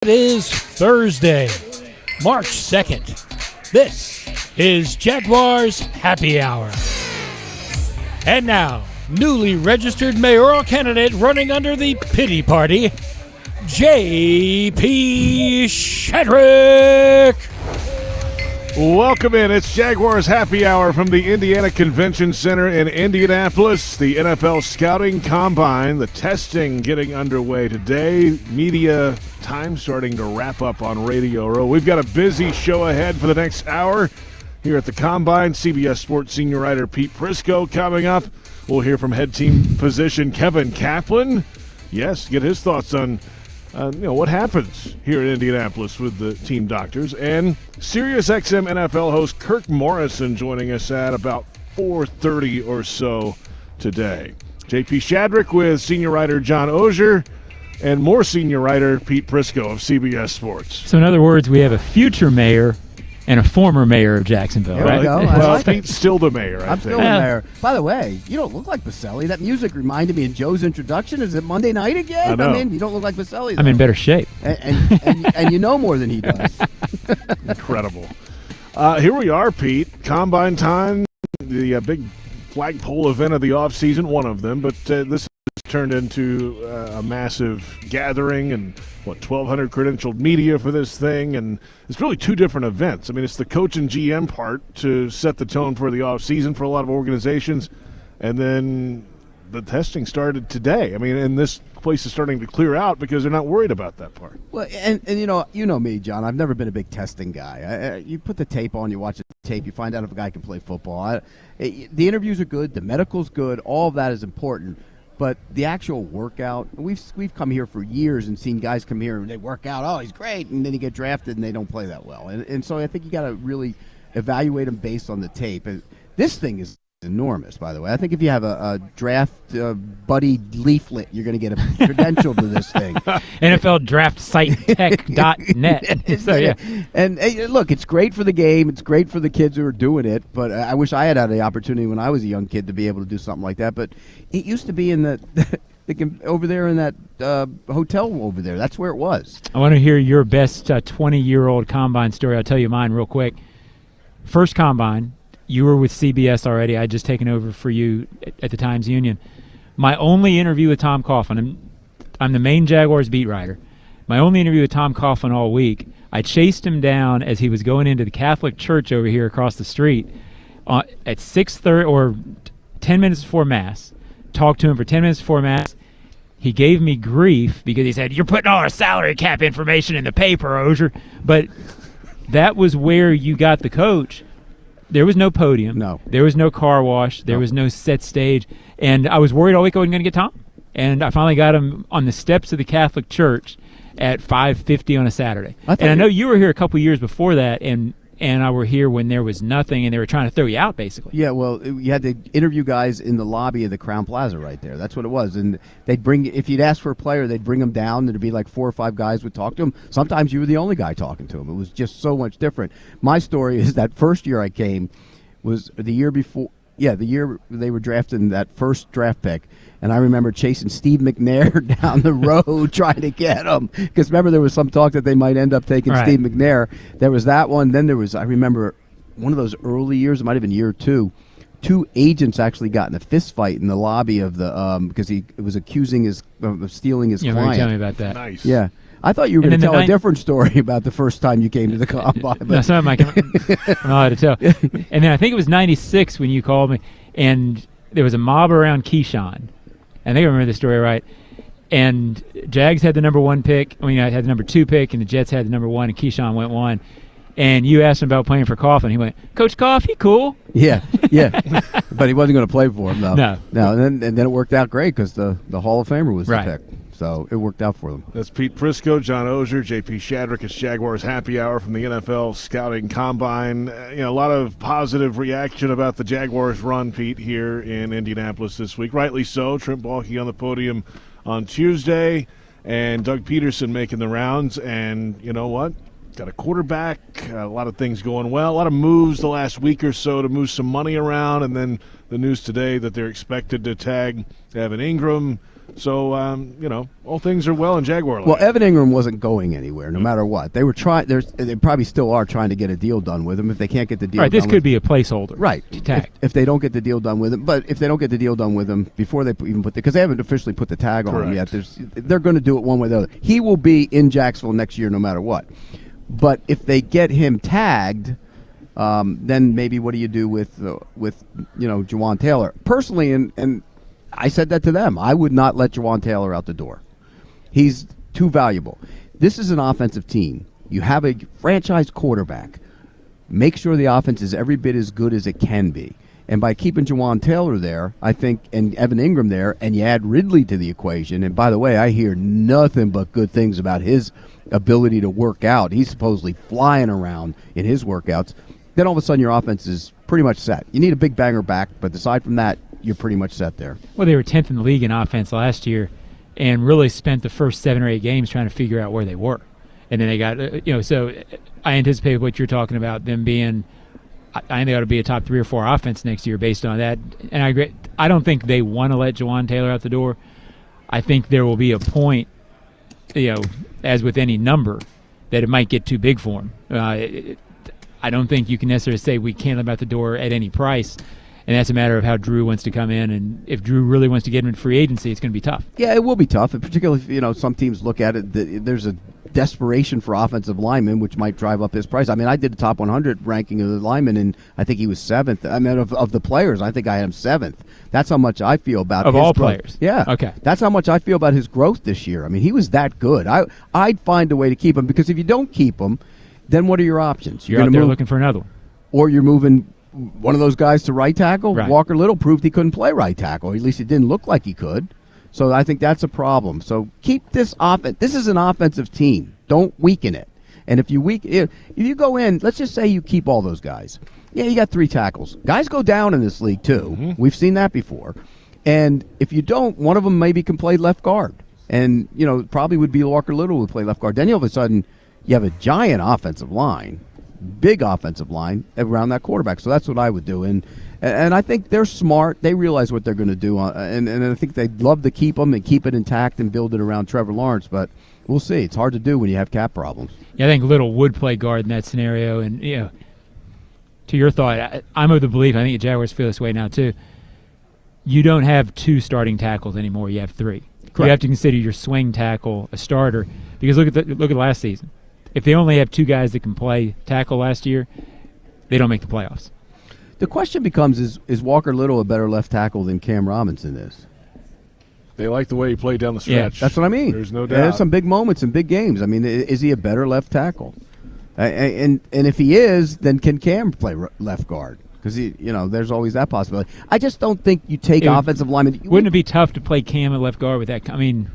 It is Thursday, March 2nd. This is Jaguars Happy Hour. And now, newly registered mayoral candidate running under the pity party, J.P. Shadrick. Welcome in. It's Jaguars Happy Hour from the Indiana Convention Center in Indianapolis. The NFL Scouting Combine, the testing getting underway today. Media time starting to wrap up on Radio Row. We've got a busy show ahead for the next hour here at the Combine. CBS Sports senior writer Pete Prisco coming up. We'll hear from head team physician Kevin Kaplan. Yes, get his thoughts on what happens here in Indianapolis with the team doctors. And SiriusXM NFL host Kirk Morrison joining us at about 4:30 or so today. J.P. Shadrick with senior writer John Oehser and more senior writer Pete Prisco of CBS Sports. So in other words, we have a future mayor and a former mayor of Jacksonville, There right? we go. Well, Pete's still the mayor, I I'm think. still in there. By the way, you don't look like Baselli. That music reminded me of Joe's introduction. Is it Monday night again? I know. mean, you don't look like Baselli. I'm in better shape. And you know more than he does. Incredible. Here we are, Pete. Combine time, the big flagpole event of the offseason, one of them, but this has turned into a massive gathering and, 1,200 credentialed media for this thing, and it's really two different events. I mean, it's the coach and GM part to set the tone for the offseason for a lot of organizations, and then the testing started today. I mean, and this place is starting to clear out because they're not worried about that part. Well, and you know me, John. I've never been a big testing guy. You put the tape on, you watch the tape, you find out if a guy can play football. The interviews are good, the medical's good, all of that is important. But the actual workout, we've come here for years and seen guys come here and they work out, oh, he's great, and then you get drafted and they don't play that well. And so I think you got to really evaluate them based on the tape. And this thing is enormous, by the way. I think if you have a draft buddy leaflet, you're going to get a credential to this thing. NFL Draft Site Tech.net. So, yeah. And hey, look, it's great for the game. It's great for the kids who are doing it. But I wish I had the opportunity when I was a young kid to be able to do something like that. But it used to be in over there in that hotel over there. That's where it was. I want to hear your best 20-year-old combine story. I'll tell you mine real quick. First combine. You were with CBS already. I had just taken over for you at the Times-Union. My only interview with Tom Coughlin, I'm the main Jaguars beat writer. My only interview with Tom Coughlin all week, I chased him down as he was going into the Catholic church over here across the street at 6:30 or 10 minutes before Mass. Talked to him for 10 minutes before Mass. He gave me grief because he said, "You're putting all our salary cap information in the paper, Oehser." But that was where you got the coach. There was no podium. No. There was no car wash. There was no set stage. And I was worried all week I wasn't going to get Tom. And I finally got him on the steps of the Catholic Church at 5:50 on a Saturday. And I know you were here a couple years before that, and I were here when there was nothing, and they were trying to throw you out, basically. Yeah, well, you had to interview guys in the lobby of the Crown Plaza right there. That's what it was. And they'd if you'd ask for a player, they'd bring them down. There'd be like 4 or 5 guys would talk to him. Sometimes you were the only guy talking to him. It was just so much different. My story is that first year I came was the year before. Yeah, the year they were drafting that first draft pick. And I remember chasing Steve McNair down the road trying to get him. Because remember, there was some talk that they might end up taking Right. Steve McNair. There was that one. Then there was, I remember, one of those early years, it might have been year 2, 2 agents actually got in a fist fight in the lobby of the because he was accusing of stealing his You client. tell me about that. Nice. Yeah. I thought you were And going to then tell a different story about the first time you came to the combine. But No, some of them I'm not allowed to tell. And then I think it was 96 when you called me, and there was a mob around Keyshawn. I think I remember the story right. And Jags had the number 1 pick. I had the number 2 pick, and the Jets had the number 1, and Keyshawn went 1. And you asked him about playing for Coughlin. He went, "Coach Cough, he cool." yeah. But he wasn't going to play for him, though. No. And then it worked out great because the Hall of Famer was Right. the pick. So it worked out for them. That's Pete Prisco, John Oehser, J.P. Shadrick. It's Jaguars Happy Hour from the NFL Scouting Combine. A lot of positive reaction about the Jaguars run, Pete, here in Indianapolis this week. Rightly so. Trent Baalke on the podium on Tuesday, and Doug Peterson making the rounds. And you know what? Got a quarterback, a lot of things going well, a lot of moves the last week or so to move some money around, and then the news today that they're expected to tag Evan Ingram, So, all things are well in Jaguar land. Well, Evan Ingram wasn't going anywhere, no matter what. They were trying. They probably still are trying to get a deal done with him. If they can't get the deal, All right, this done could be a placeholder. right. Tag. If they don't get the deal done with him, but if they don't get the deal done with him before they even put because they haven't officially put the tag on him yet, they're going to do it one way or the other. He will be in Jacksonville next year, no matter what. But if they get him tagged, then maybe what do you do with Jawan Taylor? Personally, and I said that to them. I would not let Jawan Taylor out the door. He's too valuable. This is an offensive team. You have a franchise quarterback. Make sure the offense is every bit as good as it can be. And by keeping Jawan Taylor there, I think, and Evan Ingram there, and you add Ridley to the equation, and by the way, I hear nothing but good things about his ability to work out. He's supposedly flying around in his workouts. Then all of a sudden your offense is pretty much set. You need a big banger back, but aside from that, you're pretty much set there. Well, they were 10th in the league in offense last year and really spent the first 7 or 8 games trying to figure out where they were. And then they got, so I anticipate what you're talking about, them being, I think they ought to be a top 3 or 4 offense next year based on that. And I agree. I don't think they want to let Jawan Taylor out the door. I think there will be a point, as with any number, that it might get too big for him. I don't think you can necessarily say we can't let him out the door at any price. And that's a matter of how Drew wants to come in. And if Drew really wants to get him in free agency, it's going to be tough. Yeah, it will be tough. And particularly if, some teams look at it, there's a desperation for offensive linemen, which might drive up his price. I mean, I did the top 100 ranking of the linemen, and I think he was 7th. I mean, of the players, I think I had him 7th. That's how much I feel about of his all growth. Players. Yeah. Okay. That's how much I feel about his growth this year. I mean, he was that good. I'd find a way to keep him, because if you don't keep him, then what are your options? You're out there looking for another one. Or you're moving one of those guys to right tackle. Right. Walker Little proved he couldn't play right tackle. At least it didn't look like he could. So I think that's a problem. So keep this offense. This is an offensive team. Don't weaken it. And if you go in, let's just say you keep all those guys. Yeah, you got 3 tackles. Guys go down in this league too. Mm-hmm. We've seen that before. And if you don't, one of them maybe can play left guard. And, probably would be Walker Little who would play left guard. Then all of a sudden, you have a giant offensive line. Big offensive line around that quarterback. So that's what I would do. And I think they're smart. They realize what they're going to do. And I think they'd love to keep them and keep it intact and build it around Trevor Lawrence. But we'll see. It's hard to do when you have cap problems. Yeah, I think Little would play guard in that scenario. And, to your thought, I'm of the belief, I think the Jaguars feel this way now too, you don't have 2 starting tackles anymore. You have 3. Correct. You have to consider your swing tackle a starter. Because look at last season. If they only have 2 guys that can play tackle last year, they don't make the playoffs. The question becomes, is Walker Little a better left tackle than Cam Robinson is? They like the way he played down the stretch. Yeah, that's what I mean. There's no doubt. There's some big moments and big games. I mean, is he a better left tackle? And if he is, then can Cam play left guard? Because there's always that possibility. I just don't think you take offensive linemen. Wouldn't it be tough to play Cam at left guard with that? I mean,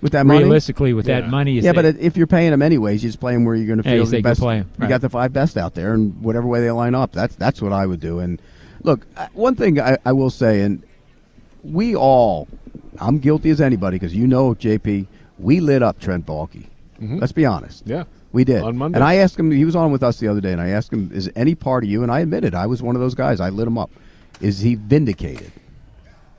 with that money? Realistically, with that money. But if you're paying him anyways, you just play him where you're going to feel the best. Play him. Right. You got the 5 best out there, and whatever way they line up, that's what I would do. And look, one thing I will say, and we all, I'm guilty as anybody, because JP, we lit up Trent Baalke. Mm-hmm. Let's be honest. Yeah. We did. On Monday. And I asked him, he was on with us the other day, and I asked him, is any part of you, and I admitted I was one of those guys, I lit him up, is he vindicated?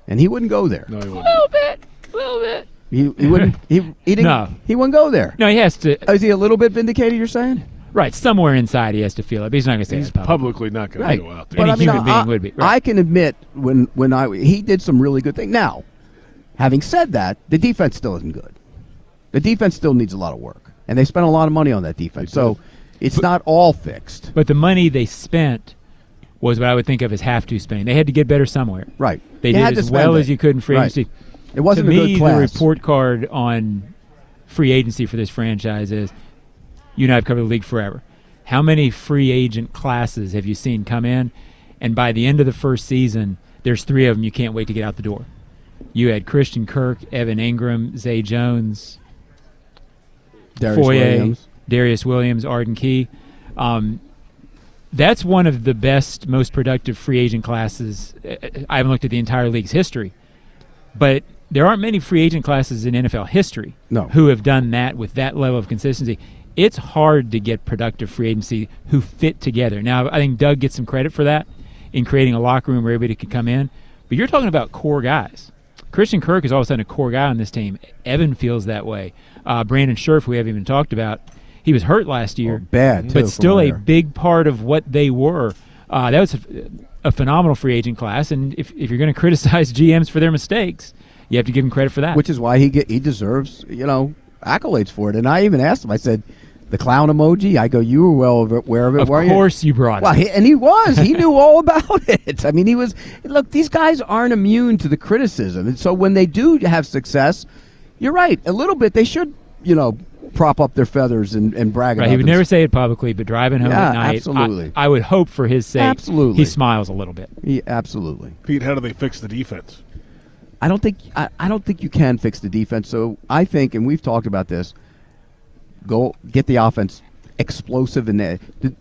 And he wouldn't go there. No, he wouldn't. A little bit. He wouldn't. He didn't. No. He wouldn't go there. No, he has to. Is he a little bit vindicated? You're saying? Right, somewhere inside he has to feel it, but he's not going to say he's it publicly. publicly not going to go out there. But any human being would be. Right. I can admit when he did some really good things. Now, having said that, the defense still isn't good. The defense still needs a lot of work, and they spent a lot of money on that defense. So it's not all fixed. But the money they spent was what I would think of as have to spending. They had to get better somewhere. Right. They did as well as you could in free agency. It wasn't to a good me, class. the report card on free agency for this franchise is, you and I have covered the league forever. How many free agent classes have you seen come in? And by the end of the first season, there's 3 of them you can't wait to get out the door. You had Christian Kirk, Evan Ingram, Zay Jones, Darius Williams, Arden Key. That's one of the best, most productive free agent classes. I haven't looked at the entire league's history, but there aren't many free agent classes in NFL history who have done that with that level of consistency. It's hard to get productive free agency who fit together. Now, I think Doug gets some credit for that in creating a locker room where everybody could come in, but you're talking about core guys. Christian Kirk is all of a sudden a core guy on this team. Evan feels that way. Brandon Scherf, we haven't even talked about, he was hurt last year. Bad, too, but still a there. big part of what they were. That was a phenomenal free agent class, and if you're going to criticize GMs for their mistakes, you have to give him credit for that. Which is why he deserves, accolades for it. And I even asked him, I said, the clown emoji, I go, you were well aware of it, weren't you? Of course you brought it. And he was. He knew all about it. I mean, he was. Look, these guys aren't immune to the criticism. And so when they do have success, you're right, a little bit, they should, prop up their feathers and brag about it. He would never say it publicly, but driving home at night, absolutely. I would hope for his sake he smiles a little bit. Absolutely. Pete, how do they fix the defense? I don't think you can fix the defense. So I think, and we've talked about this, go get the offense explosive in there.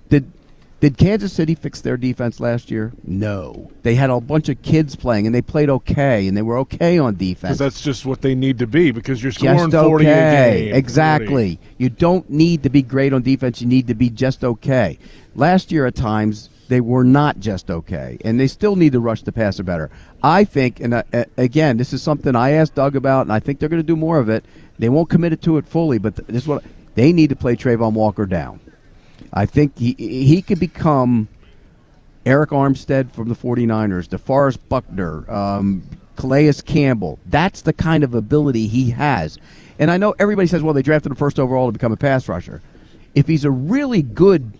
Did Kansas City fix their defense last year? No. They had a bunch of kids playing, and they played okay, and they were okay on defense. Because that's just what they need to be, because you're scoring just 40 okay. a game. Exactly. 40. You don't need to be great on defense. You need to be just okay. Last year at times, they were not just okay, and they still need to rush the passer better. I think, and again, this is something I asked Doug about, and I think they're going to do more of it. They won't commit it to it fully, but this is what they need to play Trayvon Walker down. I think he could become Eric Armstead from the 49ers, DeForest Buckner, Calais Campbell. That's the kind of ability he has. And I know everybody says, well, they drafted him first overall to become a pass rusher. If he's a really good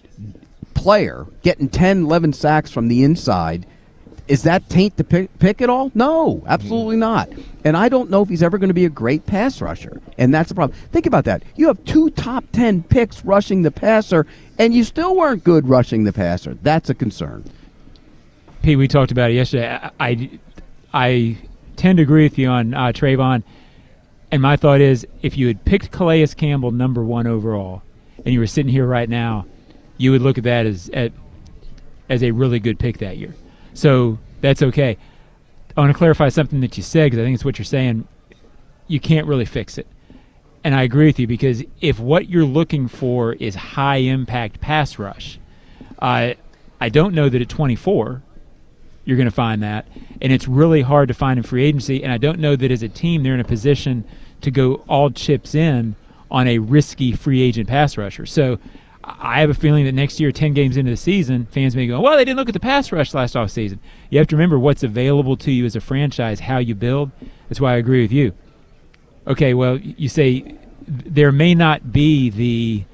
player, getting 10, 11 sacks from the inside, is that taint the pick at all? No, absolutely not. And I don't know if he's ever going to be a great pass rusher. And that's the problem. Think about that. You have 2 top 10 picks rushing the passer, and you still weren't good rushing the passer. That's a concern. Pete, we talked about it yesterday. I tend to agree with you on Trayvon. And my thought is, if you had picked Calais Campbell number 1 overall, and you were sitting here right now, you would look at that as a really good pick that year. So that's okay. I want to clarify something that you said, because I think it's what you're saying. You can't really fix it. And I agree with you, because if what you're looking for is high-impact pass rush, I don't know that at 24 you're going to find that. And it's really hard to find in free agency, and I don't know that as a team they're in a position to go all chips in on a risky free agent pass rusher. So I have a feeling that next year, 10 games into the season, fans may go, well, they didn't look at the pass rush last offseason. You have to remember what's available to you as a franchise, how you build. That's why I agree with you. Okay, well, you say there may not be the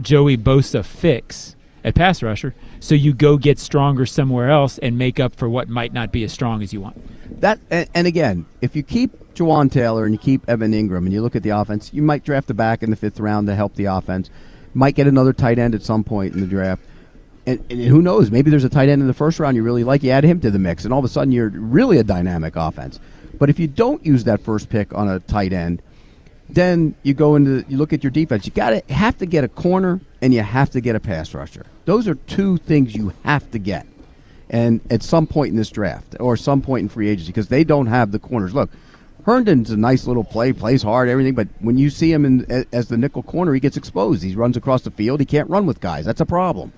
Joey Bosa fix at pass rusher, so you go get stronger somewhere else and make up for what might not be as strong as you want. That and again, if you keep Jawan Taylor and you keep Evan Ingram and you look at the offense, you might draft a back in the 5th round to help the offense. Might get another tight end at some point in the draft. And who knows, maybe there's a tight end in the 1st round you really like, you add him to the mix, and all of a sudden you're really a dynamic offense. But if you don't use that first pick on a tight end, then you look at your defense. You have to get a corner and you have to get a pass rusher. Those are 2 things you have to get. And at some point in this draft or some point in free agency, because they don't have the corners. Look, Herndon's a nice little plays hard, everything, but when you see him as the nickel corner, he gets exposed. He runs across the field. He can't run with guys. That's a problem.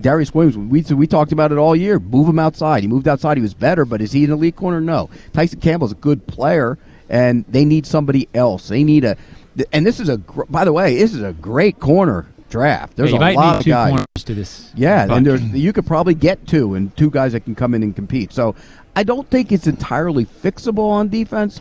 Darius Williams, we talked about it all year. Move him outside. He moved outside. He was better, but is he an elite corner? No. Tyson Campbell's a good player, and they need somebody else. They need and this is by the way, this is a great corner draft. There's you a might lot need of 2 guys. corners to this. Yeah, bunch. and you could probably get 2 and 2 guys that can come in and compete. So I don't think it's entirely fixable on defense,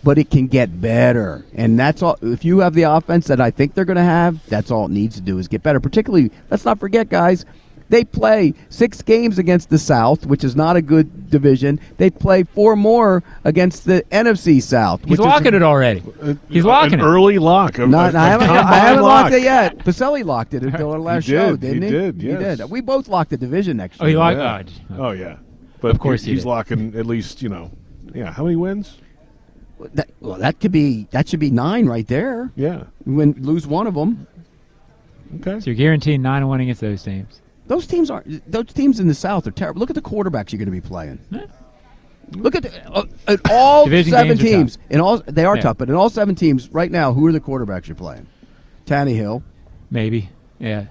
but it can get better. And that's all. If you have the offense that I think they're going to have, that's all it needs to do is get better. Particularly, let's not forget, guys, they play 6 games against the South, which is not a good division. They play 4 more against the NFC South. He's locking it already. He's locking an it. early lock. I haven't locked it yet. Pacelli locked it until our last show, didn't he? He did, yes. He did. We both locked the division next year. Oh, he locked Yeah. Oh, yeah. But Of course he he's did. locking at least, how many wins? That should be 9 right there. Yeah. Lose one of them. Okay. So you're guaranteed 9-1 against those teams. Those teams in the South are terrible. Look at the quarterbacks you're going to be playing. Yeah. Look at all Division 7 games are teams. tough. They are Yeah. tough, but in all 7 teams right now, who are the quarterbacks you're playing? Tannehill, Maybe. Yeah.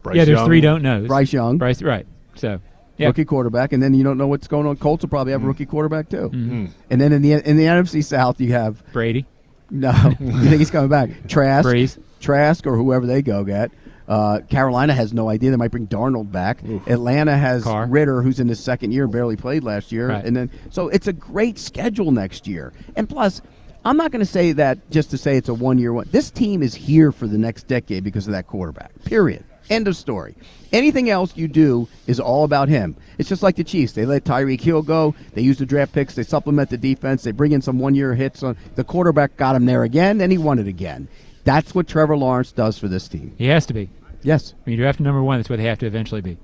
Bryce There's Young. 3 don't knows. Bryce Young. Right. So, Yeah. Rookie quarterback, and then you don't know what's going on. Colts will probably have a rookie quarterback too. Mm-hmm. And then in the NFC South, you have Brady. No, you think he's coming back? Breeze. Trask, or whoever they go get. Carolina has no idea. They might bring Darnold back. Oof. Atlanta has Carr. Ritter, who's in his second year, barely played last year, Right. and then so it's a great schedule next year. And plus, I'm not going to say that just to say it's a 1 year one. This team is here for the next decade because of that quarterback. Period. End of story. Anything else you do is all about him. It's just like the Chiefs. They let Tyreek Hill go. They use the draft picks. They supplement the defense. They bring in some 1 year hits. On the quarterback got him there again, and he won it again. That's what Trevor Lawrence does for this team. He has to be. Yes, When you draft number one, that's what they have to eventually be.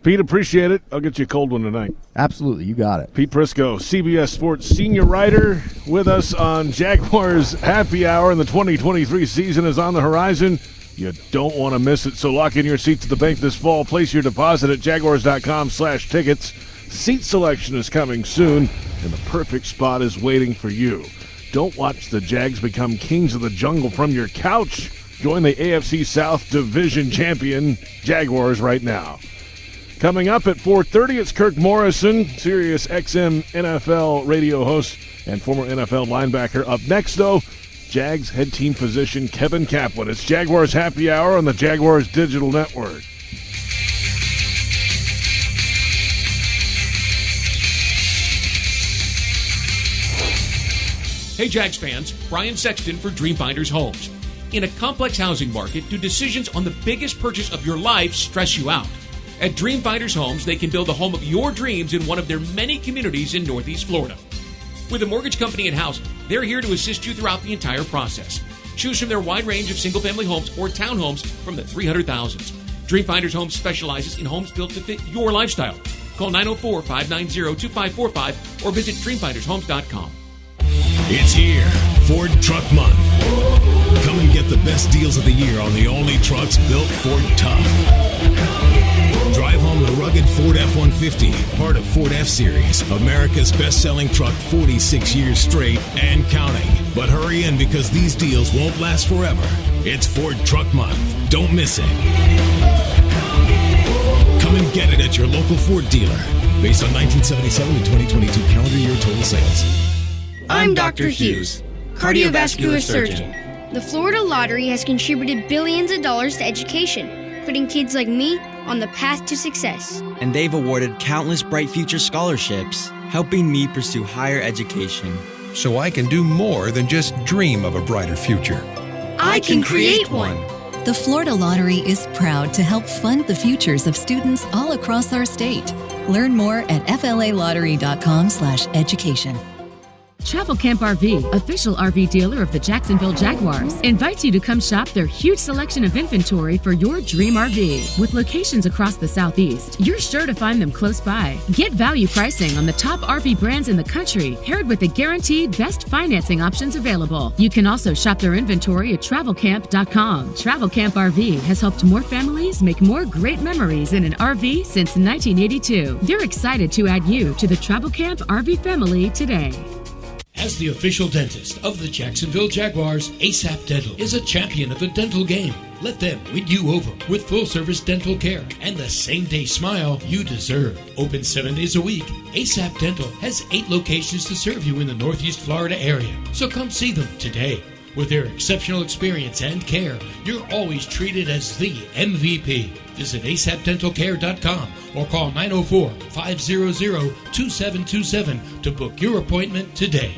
Pete, appreciate it. I'll get you a cold one tonight. absolutely. You got it. Pete Prisco, CBS Sports senior writer, with us on Jaguars Happy Hour, and the 2023 season is on the horizon. You don't want to miss it, so lock in your seats at the bank this fall. Place your deposit at jaguars.com/tickets. Seat selection is coming soon, and the perfect spot is waiting for you. Don't watch the Jags become kings of the jungle from your couch. Join the AFC South Division champion Jaguars right now. Coming up at 4:30, it's Kirk Morrison, Sirius XM NFL radio host and former NFL linebacker. Up next, though, Jags head team physician Kevin Kaplan. It's Jaguars Happy Hour on the Jaguars Digital Network. Hey Jags fans, Brian Sexton for Dreamfinders Homes. In a complex housing market, do decisions on the biggest purchase of your life stress you out? At Dreamfinders Homes, they can build the home of your dreams in one of their many communities in Northeast Florida. With a mortgage company in-house, they're here to assist you throughout the entire process. Choose from their wide range of single-family homes or townhomes from the 300,000s. Dreamfinders Homes specializes in homes built to fit your lifestyle. Call 904-590-2545 or visit dreamfindershomes.com. It's here, Ford Truck Month. Come and get the best deals of the year on the only trucks built Ford tough. Drive home the rugged Ford F-150, part of Ford F-Series, America's best-selling truck 46 years straight and counting. But hurry in because these deals won't last forever. It's Ford Truck Month. Don't miss it. Come and get it at your local Ford dealer. Based on 1977 to 2022 calendar year total sales. I'm Dr. Hughes, cardiovascular surgeon. The Florida Lottery has contributed billions of dollars to education, putting kids like me on the path to success. And they've awarded countless Bright Future scholarships, helping me pursue higher education. So I can do more than just dream of a brighter future. I can create one. The Florida Lottery is proud to help fund the futures of students all across our state. Learn more at flalottery.com/education. Travel Camp RV, official RV dealer of the Jacksonville Jaguars, invites you to come shop their huge selection of inventory for your dream RV. With locations across the Southeast, you're sure to find them close by. Get value pricing on the top RV brands in the country, paired with the guaranteed best financing options available. You can also shop their inventory at travelcamp.com. Travel Camp RV has helped more families make more great memories in an RV since 1982. They're excited to add you to the Travel Camp RV family today. As the official dentist of the Jacksonville Jaguars, ASAP Dental is a champion of the dental game. Let them win you over with full-service dental care and the same-day smile you deserve. Open 7 days a week, ASAP Dental has 8 locations to serve you in the Northeast Florida area. So come see them today. With their exceptional experience and care, you're always treated as the MVP. Visit asapdentalcare.com or call 904-500-2727 to book your appointment today.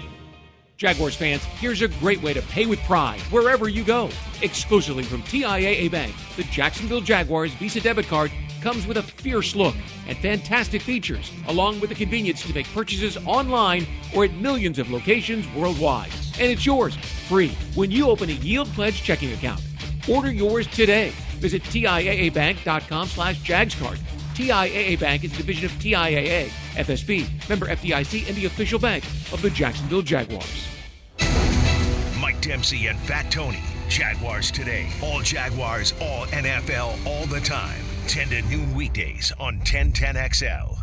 Jaguars fans, here's a great way to pay with pride wherever you go. Exclusively from TIAA Bank, the Jacksonville Jaguars Visa debit card comes with a fierce look and fantastic features, along with the convenience to make purchases online or at millions of locations worldwide. And it's yours, free, when you open a Yield Pledge checking account. Order yours today. Visit TIAABank.com/JagsCard. TIAA Bank is a division of TIAA, FSB, member FDIC, and the official bank of the Jacksonville Jaguars. Mike Dempsey and Fat Tony. Jaguars Today. All Jaguars, all NFL, all the time. 10 to noon weekdays on 1010XL.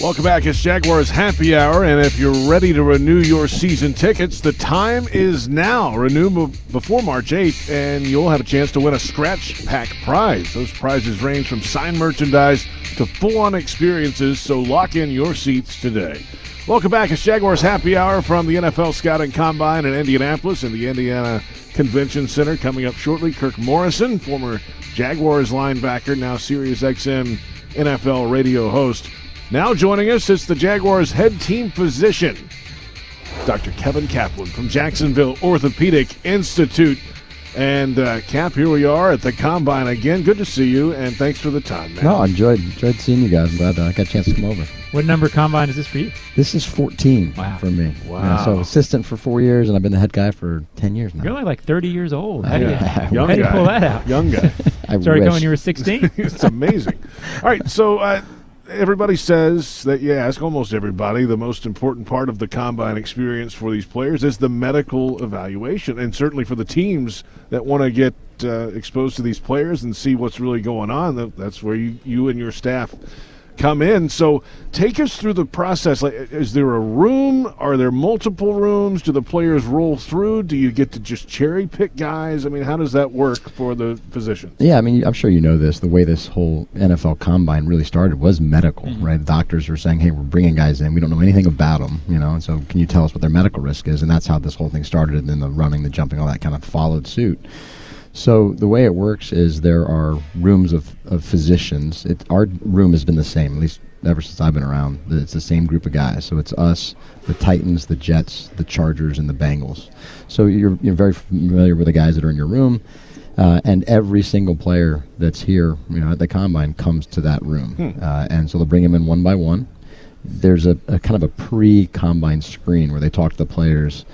Welcome back. It's Jaguars Happy Hour, and if you're ready to renew your season tickets, the time is now. Renew before March 8th, and you'll have a chance to win a scratch pack prize. Those prizes range from signed merchandise to full-on experiences, so lock in your seats today. Welcome back. It's Jaguars Happy Hour from the NFL Scouting Combine in Indianapolis in the Indiana Convention Center. Coming up shortly, Kirk Morrison, former Jaguars linebacker, now SiriusXM NFL radio host. Now joining us is the Jaguars head team physician, Dr. Kevin Kaplan from Jacksonville Orthopedic Institute. And Cap, here we are at the Combine again. Good to see you, and thanks for the time, man. No, I enjoyed seeing you guys. I'm glad I got a chance to come over. What number Combine is this for you? This is 14 for me. Wow. Yeah, so assistant for 4 years, and I've been the head guy for 10 years now. You're only like 30 years old. How Young do you guy. pull that out? Young guy. Started going when you were 16? It's amazing. All right, so everybody says that, ask almost everybody, the most important part of the Combine experience for these players is the medical evaluation, and certainly for the teams that want to get exposed to these players and see what's really going on, that's where you and your staff come in. So take us through the process. Like, is there a room? Are there multiple rooms? Do the players roll through? Do you get to just cherry pick guys? I mean, how does that work for the physicians? Yeah, I mean, I'm sure you know this. The way this whole NFL Combine really started was medical, right? Doctors are saying, hey, we're bringing guys in. We don't know anything about them, and so can you tell us what their medical risk is? And that's how this whole thing started, and then the running, the jumping, all that kind of followed suit. So the way it works is there are rooms of physicians. Our room has been the same, at least ever since I've been around. It's the same group of guys. So it's us, the Titans, the Jets, the Chargers, and the Bengals. So you're very familiar with the guys that are in your room. And every single player that's here at the Combine comes to that room. And so they'll bring them in one by one. There's a kind of a pre-Combine screen where they talk to the players,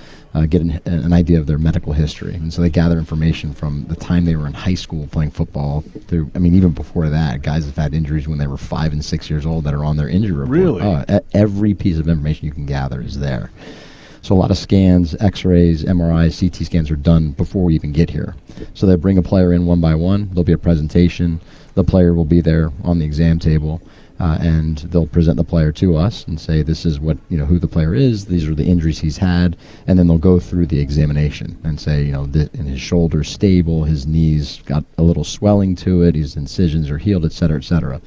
get an idea of their medical history. And so they gather information from the time they were in high school playing football through, even before that, guys have had injuries when they were 5 and 6 years old that are on their injury report. Really? Every piece of information you can gather is there. So a lot of scans, x-rays, MRIs, CT scans are done before we even get here. So they bring a player in one by one. There'll be a presentation. The player will be there on the exam table. And they'll present the player to us and say, this is what, who the player is, these are the injuries he's had, and then they'll go through the examination and say, and his shoulder's stable, his knees got a little swelling to it, his incisions are healed, et cetera, et cetera.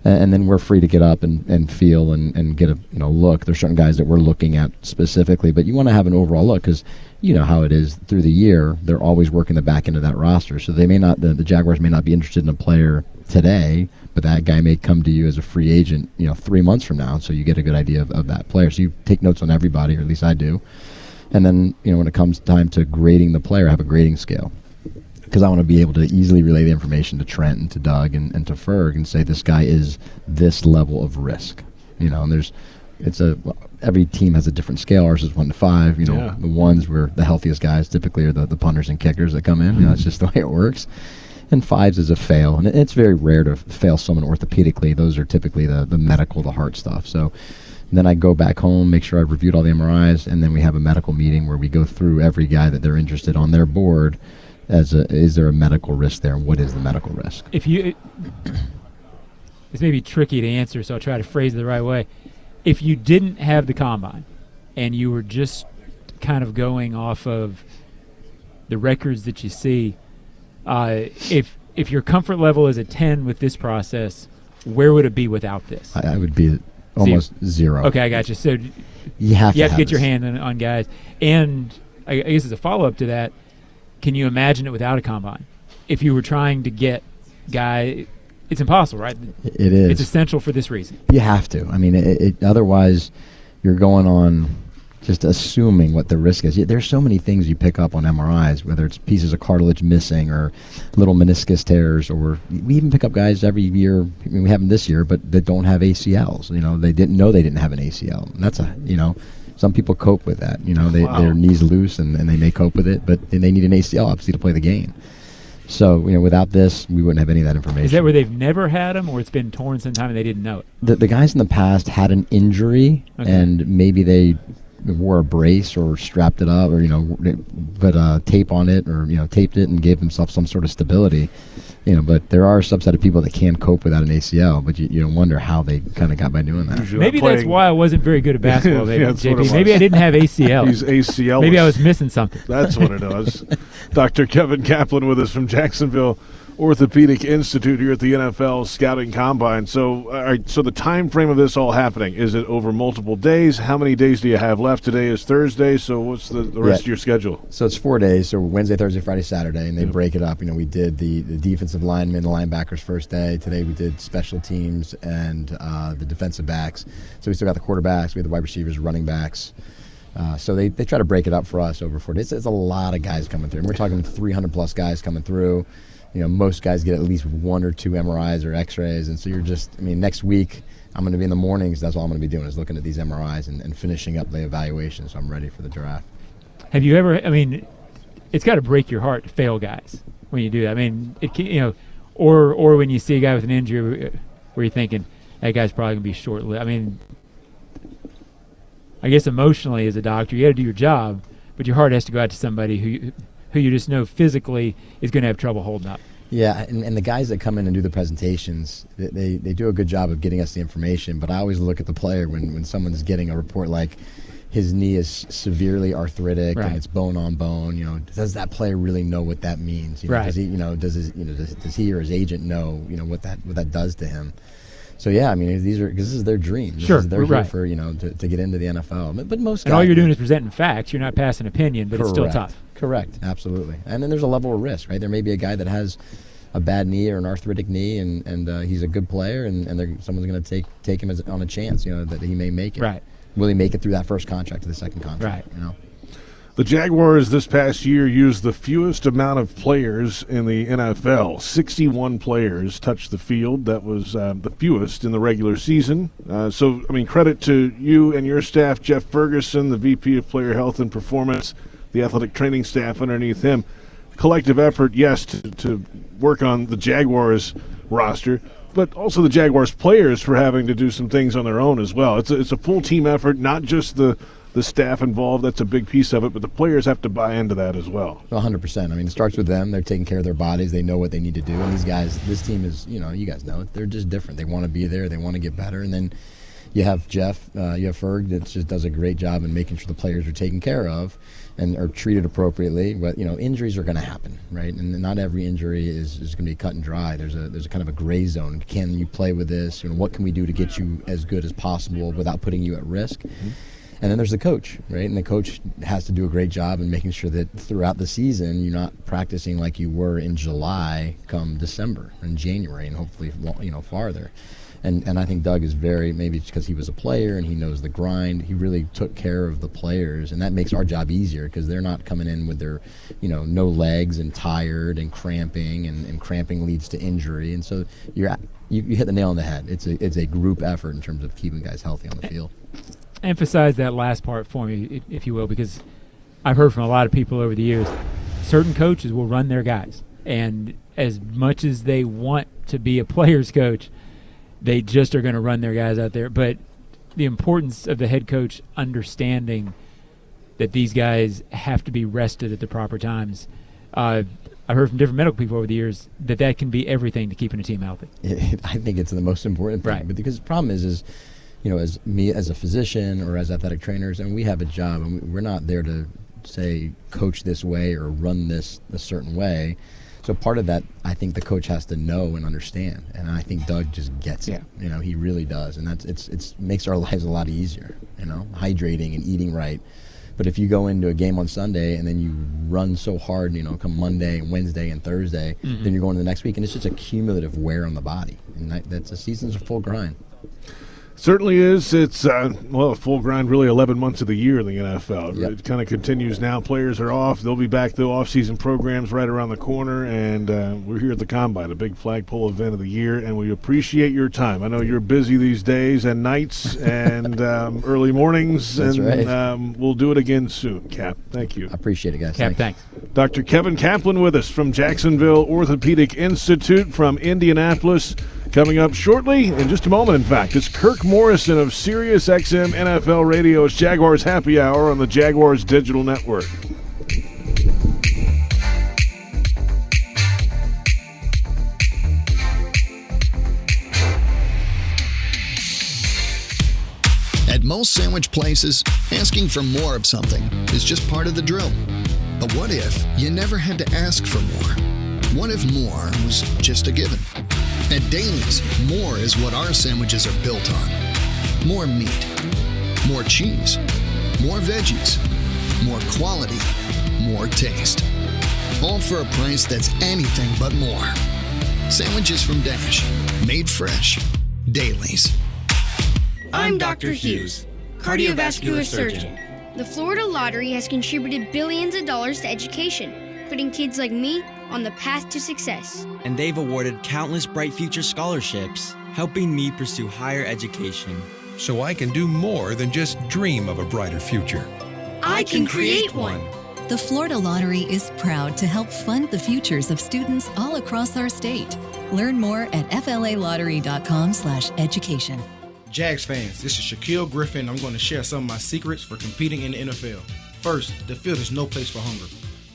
And then we're free to get up and feel and get a look. There's certain guys that we're looking at specifically, but you want to have an overall look because you know how it is through the year. They're always working the back end of that roster, so they may not. The Jaguars may not be interested in a player today, but that guy may come to you as a free agent, 3 months from now. So you get a good idea of that player. So you take notes on everybody, or at least I do. And then when it comes time to grading the player, I have a grading scale. Because I want to be able to easily relay the information to Trent and to Doug and to Ferg and say this guy is this level of risk. And every team has a different scale. Ours is 1 to 5. The ones where the healthiest guys typically are the punters and kickers that come in. That's just the way it works. And 5s is a fail, and it's very rare to fail someone orthopedically. Those are typically the medical, the heart stuff. So then I go back home, make sure I've reviewed all the MRIs, and then we have a medical meeting where we go through every guy that they're interested on their board. Is there a medical risk there, and what is the medical risk? This may be tricky to answer, so I'll try to phrase it the right way. If you didn't have the Combine and you were just kind of going off of the records that you see, if your comfort level is a 10 with this process, where would it be without this? I would be almost zero. Okay, I got you. So you have to get your hand on guys. And I guess as a follow-up to that, can you imagine it without a Combine? If you were trying to get guy, it's impossible, right? It is. It's essential for this reason. You have to. Otherwise you're going on just assuming what the risk is. There's so many things you pick up on MRIs, whether it's pieces of cartilage missing or little meniscus tears, or we even pick up guys every year. We have them this year, but that don't have ACLs. They didn't know they didn't have an ACL. And that's some people cope with that. Their knees loose and they may cope with it, but they need an ACL obviously to play the game. So, without this, we wouldn't have any of that information. Is that where they've never had them, or it's been torn sometime and they didn't know it? The guys in the past had an injury, and maybe they wore a brace or strapped it up or, put tape on it or, taped it and gave themselves some sort of stability. But there are a subset of people that can cope without an ACL, but you don't wonder how they kind of got by doing that. Maybe that's why I wasn't very good at basketball, Yeah, JP. Maybe I didn't have ACL. He's ACL. Maybe I was missing something. That's what it was. Dr. Kevin Kaplan with us from Jacksonville Orthopedic Institute here at the NFL Scouting Combine. So, all right, so the time frame of this all happening, is it over multiple days? How many days do you have left? Today is Thursday, so what's the rest of your schedule? So it's 4 days, so Wednesday, Thursday, Friday, Saturday, and they break it up. We did the defensive linemen, the linebackers first day. Today we did special teams and the defensive backs. So we still got the quarterbacks, we have the wide receivers, running backs. So they try to break it up for us over 4 days. It's a lot of guys coming through. And we're talking 300-plus guys coming through. Most guys get at least 1 or 2 MRIs or X-rays, and so you're just, next week I'm going to be in the mornings. That's all I'm going to be doing is looking at these MRIs and finishing up the evaluation, so I'm ready for the draft. Have you ever, it's got to break your heart to fail guys when you do that. It can, or when you see a guy with an injury where you're thinking, that guy's probably going to be short-lived. I guess emotionally as a doctor, you got to do your job, but your heart has to go out to somebody who you just know physically is going to have trouble holding up. Yeah, and the guys that come in and do the presentations, they do a good job of getting us the information, but I always look at the player when someone's getting a report like his knee is severely arthritic and it's bone on bone. Does that player really know what that means? Does he, does he or his agent know, what that does to him? So yeah, because this is their dream. They're here for to get into the NFL. But most guys, all you're doing is presenting facts. You're not passing opinion, but it's still tough. Correct, absolutely. And then there's a level of risk, right? There may be a guy that has a bad knee or an arthritic knee, and he's a good player, and someone's going to take him on a chance, that he may make it. Right. Will he make it through that first contract to the second contract? Right. The Jaguars this past year used the fewest amount of players in the NFL. 61 players touched the field. That was the fewest in the regular season. Credit to you and your staff, Jeff Ferguson, the VP of Player Health and Performance, the athletic training staff underneath him. Collective effort, yes, to work on the Jaguars roster, but also the Jaguars players for having to do some things on their own as well. It's a full team effort, not just the staff involved. That's a big piece of it, but the players have to buy into that as well. 100%. It starts with them. They're taking care of their bodies. They know what they need to do. And these guys, this team is, you guys know it. They're just different. They want to be there. They want to get better. And then you have Jeff, you have Ferg that just does a great job in making sure the players are taken care of and are treated appropriately. But injuries are going to happen, right? And not every injury is going to be cut and dry. There's a kind of a gray zone. Can you play with this? What can we do to get you as good as possible without putting you at risk? Mm-hmm. And then there's the coach, right? And the coach has to do a great job in making sure that throughout the season you're not practicing like you were in July come December and January and hopefully farther. And I think Doug is maybe it's because he was a player and he knows the grind, he really took care of the players, and that makes our job easier because they're not coming in with their, no legs and tired and cramping, and cramping leads to injury. And so you hit the nail on the head. It's a group effort in terms of keeping guys healthy on the field. Emphasize that last part for me, if you will, because I've heard from a lot of people over the years, certain coaches will run their guys, and as much as they want to be a player's coach, they just are going to run their guys out there. But the importance of the head coach understanding that these guys have to be rested at the proper times. I've heard from different medical people over the years that can be everything to keeping a team healthy. I think it's the most important thing. Right. But because the problem is as me as a physician or as athletic trainers, and we have a job, and we're not there to say coach this way or run this a certain way. So part of that, I think the coach has to know and understand, and I think Doug just gets it. He really does, and it makes our lives a lot easier. Hydrating and eating right. But if you go into a game on Sunday and then you run so hard, come Monday and Wednesday and Thursday, then you're going to the next week, and it's just a cumulative wear on the body, and that's a season's a full grind. Certainly is. It's, a full grind really 11 months of the year in the NFL. Yep. It kind of continues now. Players are off. They'll be back. The off-season program's right around the corner, and we're here at the Combine, a big flagpole event of the year, and we appreciate your time. I know you're busy these days and nights and early mornings. That's and right. We'll do it again soon, Cap. Thank you. I appreciate it, guys. Cap, thanks. Dr. Kevin Kaplan with us from Jacksonville Orthopedic Institute from Indianapolis. Coming up shortly, in just a moment, in fact, it's Kirk Morrison of Sirius XM NFL Radio's Jaguars Happy Hour on the Jaguars Digital Network. most sandwich places, asking for more of something is just part of the drill. But what if you never had to ask for more? What if more was just a given? At Daly's, more is what our sandwiches are built on. More meat, more cheese, more veggies, more quality, more taste. All for a price that's anything but more. Sandwiches from Dash, made fresh. Daly's. I'm Dr. Hughes, cardiovascular surgeon. The Florida Lottery has contributed billions of dollars to education, putting kids like me on the path to success. And they've awarded countless Bright Future scholarships, helping me pursue higher education. So I can do more than just dream of a brighter future. I can create one. The Florida Lottery is proud to help fund the futures of students all across our state. Learn more at flalottery.com/education. Jags fans, this is Shaquille Griffin. I'm going to share some of my secrets for competing in the NFL. First, the field is no place for hunger.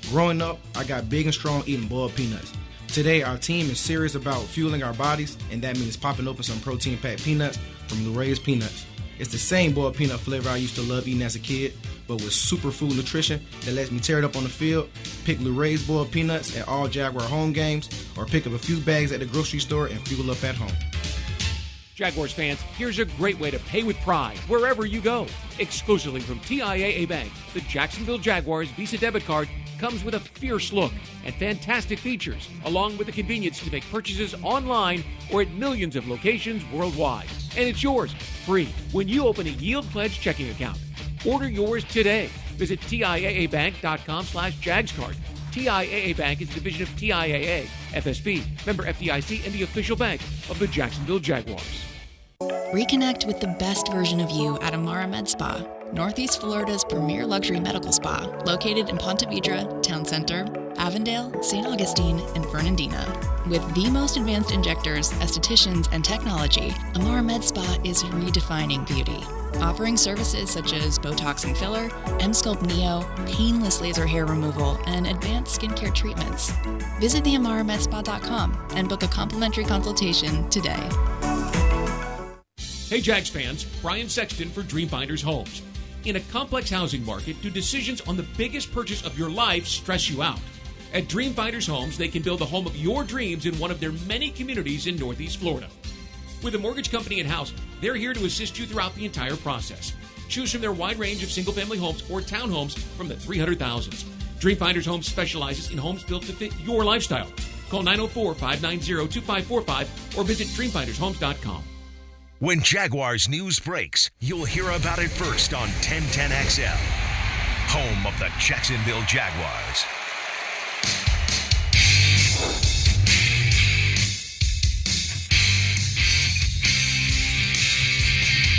Growing up, I got big and strong eating boiled peanuts. Today, our team is serious about fueling our bodies, and that means popping open some protein-packed peanuts from Luray's Peanuts. It's the same boiled peanut flavor I used to love eating as a kid, but with superfood nutrition that lets me tear it up on the field, pick Luray's boiled peanuts at all Jaguar home games, or pick up a few bags at the grocery store and fuel up at home. Jaguars fans, here's a great way to pay with pride wherever you go. Exclusively from TIAA Bank, the Jacksonville Jaguars Visa debit card comes with a fierce look and fantastic features, along with the convenience to make purchases online or at millions of locations worldwide. And it's yours, free, when you open a Yield Pledge checking account. Order yours today. Visit TIAABank.com/JagsCard. TIAA Bank is a division of TIAA, FSB, member FDIC, and the official bank of the Jacksonville Jaguars. Reconnect with the best version of you at Amara Med Spa, Northeast Florida's premier luxury medical spa, located in Ponte Vedra, Town Center, Avondale, St. Augustine, and Fernandina. With the most advanced injectors, estheticians, and technology, Amara Med Spa is redefining beauty, offering services such as Botox and filler, M-Sculpt Neo, painless laser hair removal, and advanced skincare treatments. Visit theamaramedspa.com and book a complimentary consultation today. Hey Jags fans, Brian Sexton for Dreamfinders Homes. In a complex housing market, do decisions on the biggest purchase of your life stress you out? At Dreamfinders Homes, they can build the home of your dreams in one of their many communities in Northeast Florida. With a mortgage company in-house, they're here to assist you throughout the entire process. Choose from their wide range of single-family homes or townhomes from the 300,000s. Dreamfinders Homes specializes in homes built to fit your lifestyle. Call 904-590-2545 or visit dreamfindershomes.com. When Jaguars news breaks, you'll hear about it first on 1010XL, home of the Jacksonville Jaguars.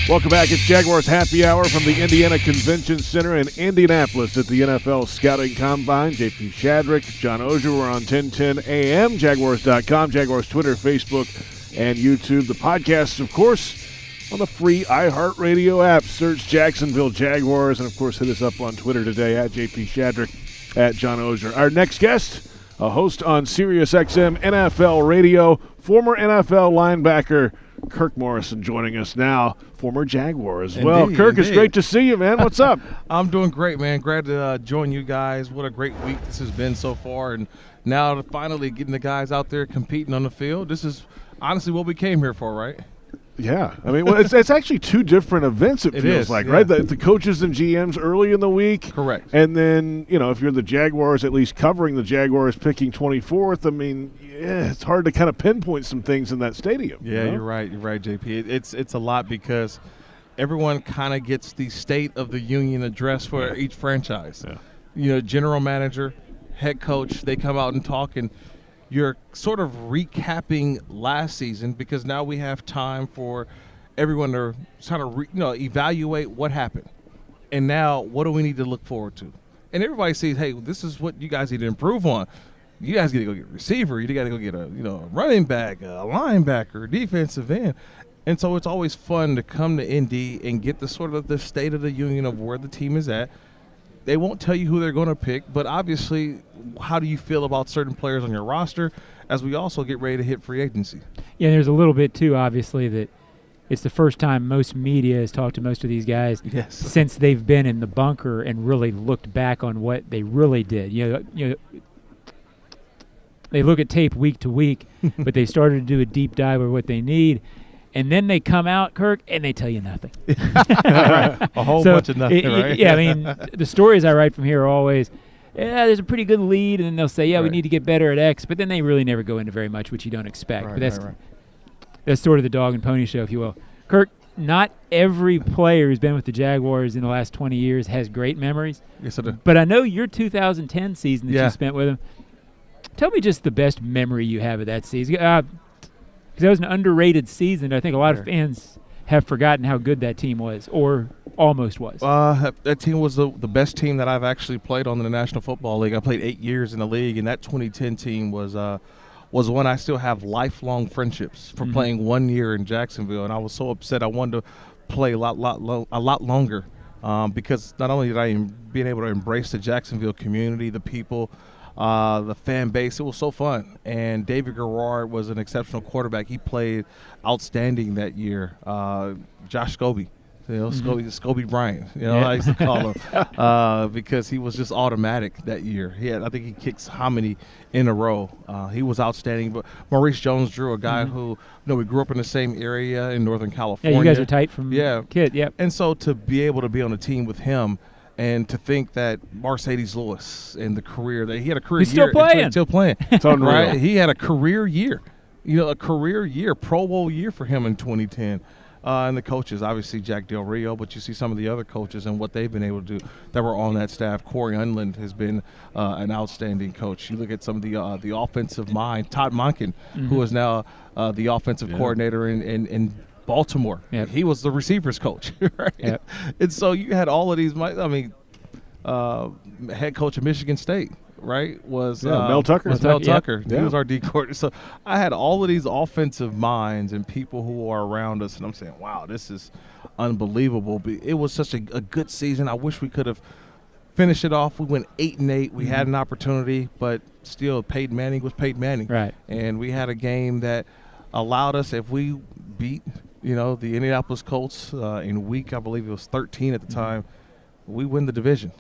Welcome back. It's Jaguars Happy Hour from the Indiana Convention Center in Indianapolis at the NFL Scouting Combine. JP Shadrick, John Oehser. We're on 1010 AM, Jaguars.com, Jaguars Twitter, Facebook, and YouTube. The podcasts, of course, on the free iHeartRadio app. Search Jacksonville Jaguars, and, of course, hit us up on Twitter today at JP Shadrick, at John Oehser. Our next guest, a host on SiriusXM NFL Radio, former NFL linebacker Kirk Morrison joining us now, former Jaguar as well. Indeed, Kirk, it's great to see you, man. What's up? I'm doing great, man. Glad to join you guys. What a great week this has been so far, and now finally getting the guys out there competing on the field. This is honestly what we came here for, right? Yeah. I mean, well, it's actually two different events, it feels is, like, yeah. right? The coaches and GMs early in the week. Correct. And then, if you're the Jaguars, at least covering the Jaguars, picking 24th, I mean, yeah, it's hard to kind of pinpoint some things in that stadium. Yeah, you're right. You're right, JP. It's a lot because everyone kind of gets the State of the Union address for each franchise. Yeah. General manager, head coach, they come out and talk, and you're sort of recapping last season because now we have time for everyone to sort of evaluate what happened. And now what do we need to look forward to? And everybody sees, hey, this is what you guys need to improve on. You guys got to go get a receiver. You got to go get a running back, a linebacker, defensive end. And so it's always fun to come to Indy and get the sort of the State of the Union of where the team is at. They won't tell you who they're going to pick, but obviously, how do you feel about certain players on your roster as we also get ready to hit free agency? Yeah, there's a little bit, too, obviously, that it's the first time most media has talked to most of these guys since they've been in the bunker and really looked back on what they really did. You know, they look at tape week to week, but they started to do a deep dive of what they need. And then they come out, Kirk, and they tell you nothing. A whole bunch of nothing, right? Yeah, I mean, the stories I write from here are always, there's a pretty good lead, and then they'll say, we need to get better at X, but then they really never go into very much, which you don't expect. But that's sort of the dog and pony show, if you will. Kirk, not every player who's been with the Jaguars in the last 20 years has great memories. Yes, I do. But I know your 2010 season that you spent with them. Tell me just the best memory you have of that season. Because that was an underrated season. I think a lot of fans have forgotten how good that team was, or almost was. That team was the best team that I've actually played on in the National Football League. I played 8 years in the league, and that 2010 team was one I still have lifelong friendships for playing 1 year in Jacksonville. And I was so upset. I wanted to play a lot longer because not only did I being able to embrace the Jacksonville community, the people, the fan base. It was so fun. And David Garrard was an exceptional quarterback. He played outstanding that year. Josh Scobie, Scobie Bryant, I used to call him because he was just automatic that year. I think he kicks how many in a row. He was outstanding. But Maurice Jones-Drew, a guy who, we grew up in the same area in Northern California. Yeah, you guys are tight from kid, yep. And so to be able to be on a team with him, and to think that Mercedes Lewis and the career that he had a career He's year. Still playing. It's unreal. Right? He had a career year, a career year, Pro Bowl year for him in 2010. And the coaches, obviously Jack Del Rio, but you see some of the other coaches and what they've been able to do that were on that staff. Corey Unland has been an outstanding coach. You look at some of the offensive mind, Todd Monken, who is now the offensive coordinator in Baltimore. Yep. He was the receivers coach, right? Yep. And so you had all of these. Head coach of Michigan State, right? Was Mel Tucker. Mel Tucker. Yeah. He was our D coordinator. So I had all of these offensive minds and people who are around us, and I'm saying, wow, this is unbelievable. But it was such a good season. I wish we could have finished it off. We went 8-8. We had an opportunity, but still, Peyton Manning was Peyton Manning. Right. And we had a game that allowed us, if we beat the Indianapolis Colts in week, I believe it was 13 at the time, we win the division.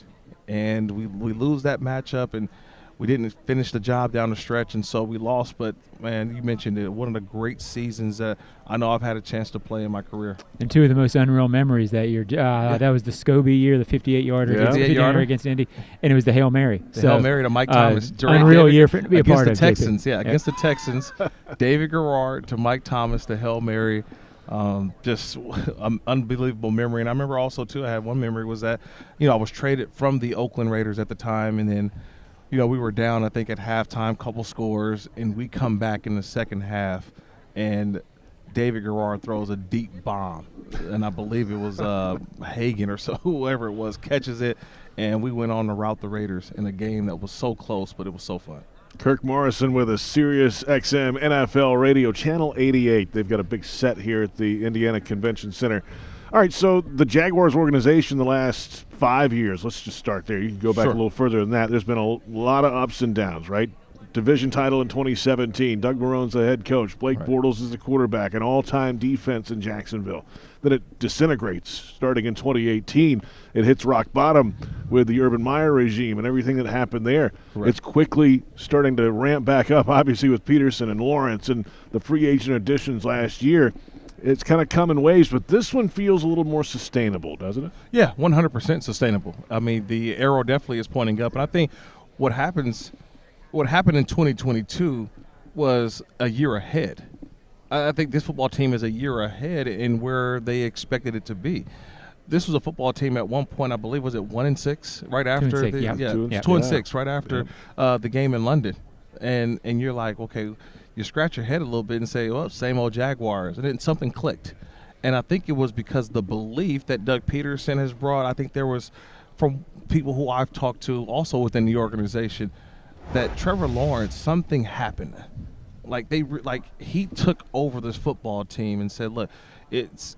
And we lose that matchup, and we didn't finish the job down the stretch, and so we lost. But, man, you mentioned it, one of the great seasons that I know I've had a chance to play in my career. And two of the most unreal memories that year. That was the Scobie year, the 58-yarder against Indy, and it was the Hail Mary. Hail Mary to Mike Thomas. Unreal year for it to be a part of. Against the Texans, against the Texans. David Garrard to Mike Thomas, the Hail Mary. Just an unbelievable memory. And I remember also, too, I had one memory was that, I was traded from the Oakland Raiders at the time, and then, we were down, I think, at halftime, couple scores, and we come back in the second half, and David Garrard throws a deep bomb, and I believe it was Hagan or so, whoever it was, catches it, and we went on to rout the Raiders in a game that was so close, but it was so fun. Kirk Morrison with a Sirius XM NFL Radio, Channel 88. They've got a big set here at the Indiana Convention Center. All right, so the Jaguars organization the last 5 years, let's just start there. You can go back a little further than that. There's been a lot of ups and downs, right? Division title in 2017. Doug Marone's the head coach. Blake Bortles is the quarterback. An all-time defense in Jacksonville. Then it disintegrates starting in 2018. It hits rock bottom with the Urban Meyer regime and everything that happened there. Correct. It's quickly starting to ramp back up, obviously, with Peterson and Lawrence and the free agent additions last year. It's kind of come in waves, but this one feels a little more sustainable, doesn't it? Yeah, 100% sustainable. I mean, the arrow definitely is pointing up, and I think what happened in 2022 was a year ahead. I think this football team is a year ahead in where they expected it to be. This was a football team at one point, I believe, was it 1-6 right after 2-6 right after the game in London, and you're like, okay, you scratch your head a little bit and say, well, same old Jaguars, and then something clicked, and I think it was because the belief that Doug Peterson has brought. I think there was, from people who I've talked to also within the organization, that Trevor Lawrence, something happened. He took over this football team and said, look, it's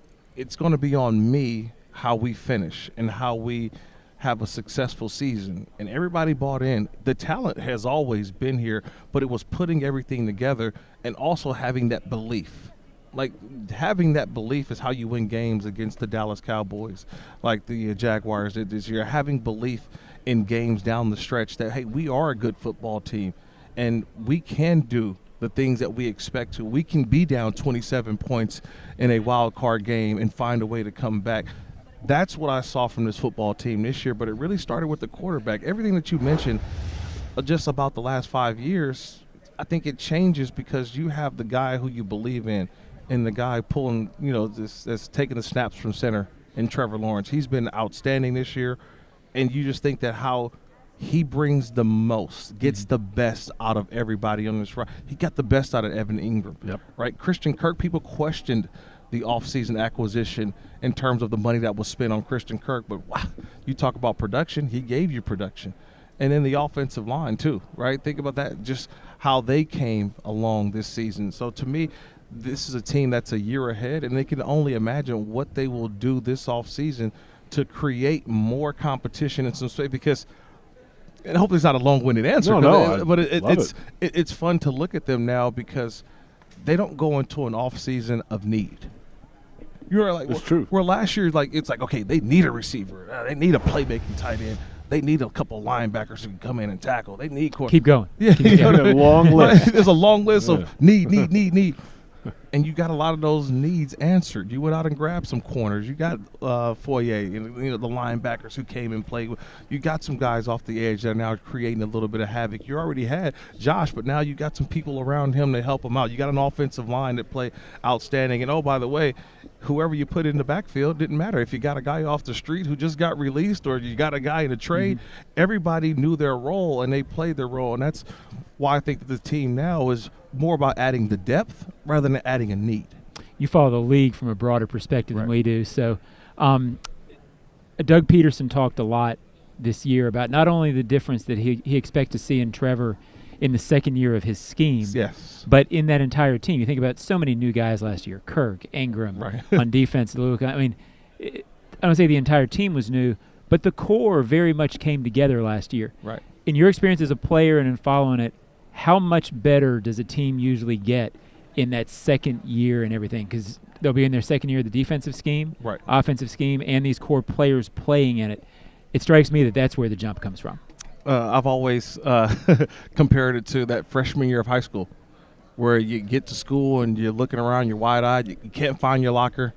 going to be on me how we finish and how we have a successful season. And everybody bought in. The talent has always been here, but it was putting everything together and also having that belief Like, having that belief is how you win games against the Dallas Cowboys, like the Jaguars did this year. Having belief in games down the stretch that, hey, we are a good football team, and we can do the things that we expect to. We can be down 27 points in a wild card game and find a way to come back. That's what I saw from this football team this year, but it really started with the quarterback. Everything that you mentioned just about the last 5 years, I think it changes because you have the guy who you believe in and the guy pulling, that's taking the snaps from center in Trevor Lawrence. He's been outstanding this year, and you just think that how he brings the most, gets the best out of everybody on this run. He got the best out of Evan Ingram, right? Christian Kirk, people questioned the offseason acquisition in terms of the money that was spent on Christian Kirk, but wow, you talk about production, he gave you production. And then the offensive line too, right? Think about that, just how they came along this season. So to me, this is a team that's a year ahead, and they can only imagine what they will do this offseason to create more competition in some space, because – and hopefully it's not a long-winded answer, but it's fun to look at them now because they don't go into an off-season of need. You're like, it's true. Where last year, it's like, okay, they need a receiver. They need a playmaking tight end. They need a couple of linebackers who can come in and tackle. They need keep going. Yeah, keep going. A long list. There's a long list of need. And you got a lot of those needs answered. You went out and grabbed some corners. You got Foyer, and the linebackers who came and played. You got some guys off the edge that are now creating a little bit of havoc. You already had Josh, but now you got some people around him to help him out. You got an offensive line that play outstanding. And, oh, by the way, whoever you put in the backfield didn't matter. If you got a guy off the street who just got released or you got a guy in a trade, everybody knew their role and they played their role. And that's why I think that the team now is more about adding the depth rather than adding a need. You follow the league from a broader perspective than we do. So Doug Peterson talked a lot this year about not only the difference that he expects to see in Trevor in the second year of his scheme, but in that entire team. You think about so many new guys last year, Kirk, Ingram on defense. I mean, I don't say the entire team was new, but the core very much came together last year. Right. In your experience as a player and in following it, how much better does a team usually get in that second year and everything? Because they'll be in their second year of the defensive scheme, offensive scheme, and these core players playing in it. It strikes me that that's where the jump comes from. I've always compared it to that freshman year of high school where you get to school and you're looking around, you're wide-eyed, you can't find your locker.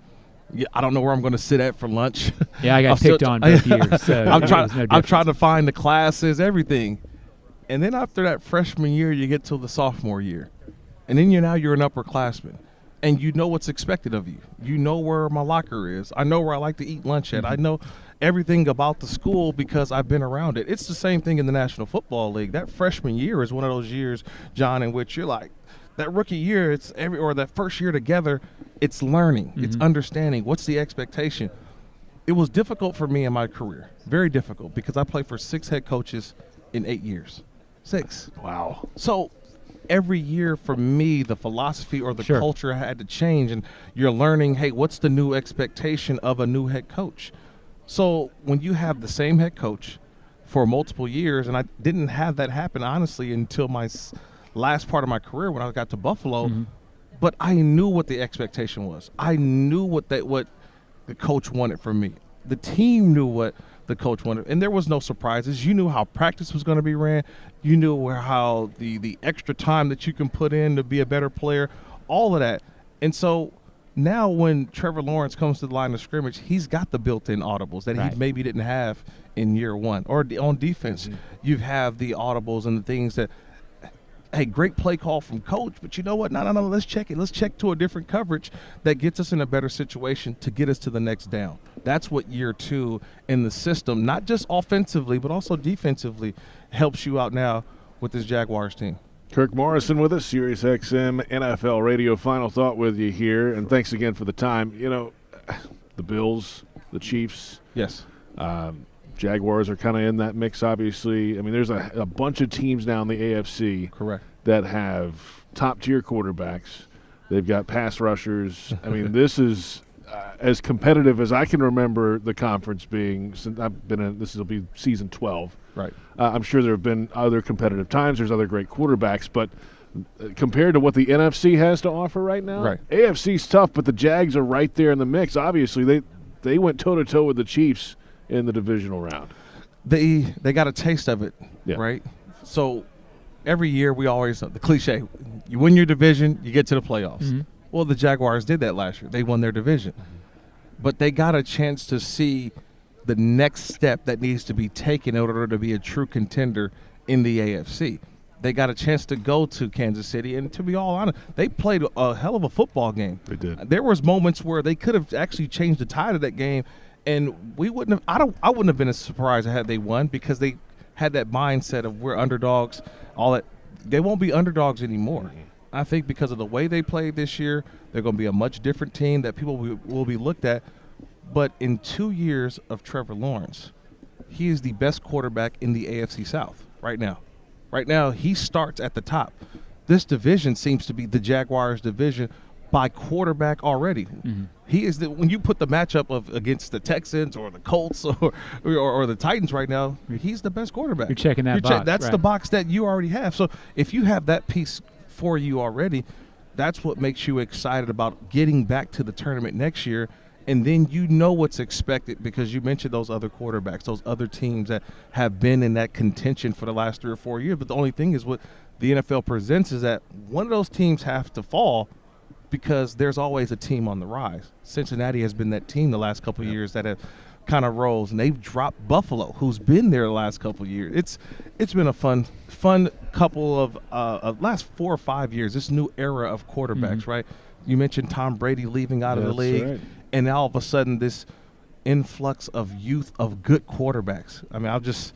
I don't know where I'm going to sit at for lunch. Yeah, I got picked on both years. So I'm trying to find the classes, everything. And then after that freshman year, you get to the sophomore year. And then you're an upperclassman. And you know what's expected of you. You know where my locker is. I know where I like to eat lunch at. I know everything about the school because I've been around it. It's the same thing in the National Football League. That freshman year is one of those years, John, in which you're like, that rookie year, or that first year together, it's learning. It's understanding. What's the expectation? It was difficult for me in my career. Very difficult because I played for 6 head coaches in 8 years. 6. Wow. So every year for me, the philosophy or the culture had to change, and you're learning, hey, what's the new expectation of a new head coach? So when you have the same head coach for multiple years, and I didn't have that happen, honestly, until my last part of my career when I got to Buffalo, but I knew what the expectation was. I knew what the coach wanted from me. The team knew what the coach wanted, and there was no surprises. You knew how practice was going to be ran. You knew how the extra time that you can put in to be a better player, all of that. And so now when Trevor Lawrence comes to the line of scrimmage, he's got the built-in audibles that he maybe didn't have in year one. Or on defense, you have the audibles and the things that, hey, great play call from coach, but you know what? No, let's check it. Let's check to a different coverage that gets us in a better situation to get us to the next down. That's what year 2 in the system, not just offensively, but also defensively, helps you out now with this Jaguars team. Kirk Morrison with us, Sirius XM NFL Radio. Final thought with you here, and thanks again for the time. You know, the Bills, the Chiefs. Yes. Jaguars are kind of in that mix, obviously. I mean, there's a bunch of teams now in the AFC that have top-tier quarterbacks. They've got pass rushers. I mean, this is as competitive as I can remember the conference being since I've been in. This will be season 12. Right. I'm sure there have been other competitive times. There's other great quarterbacks, but compared to what the NFC has to offer right now. Right. AFC's tough, but the Jags are right there in the mix. Obviously, they went toe-to-toe with the Chiefs in the divisional round. They got a taste of it, right? So every year we always, the cliche, you win your division, you get to the playoffs. Mm-hmm. Well, the Jaguars did that last year. They won their division. But they got a chance to see the next step that needs to be taken in order to be a true contender in the AFC. They got a chance to go to Kansas City, and to be all honest, they played a hell of a football game. They did. There was moments where they could have actually changed the tide of that game, and we wouldn't have. I wouldn't have been as surprised had they won, because they had that mindset of we're underdogs. All that, they won't be underdogs anymore. I think because of the way they played this year, they're going to be a much different team that people will be looked at. But in 2 years of Trevor Lawrence, he is the best quarterback in the AFC South right now. Right now, he starts at the top. This division seems to be the Jaguars' division by quarterback already. Mm-hmm. He is when you put the matchup of against the Texans or the Colts or the Titans right now, he's the best quarterback. You're checking that box. That's right. the box that you already have. So if you have that piece for you already, that's what makes you excited about getting back to the tournament next year. And then you know what's expected, because you mentioned those other quarterbacks, those other teams that have been in that contention for the last 3 or 4 years. But the only thing is what the NFL presents is that one of those teams have to fall, because there's always a team on the rise. Cincinnati has been that team the last couple of years that have kind of rose, and they've dropped Buffalo, who's been there the last couple of years. It's been a fun couple of last 4 or 5 years, this new era of quarterbacks, right? You mentioned Tom Brady leaving out of the league. Right. And now all of a sudden this influx of youth of good quarterbacks. I mean, I just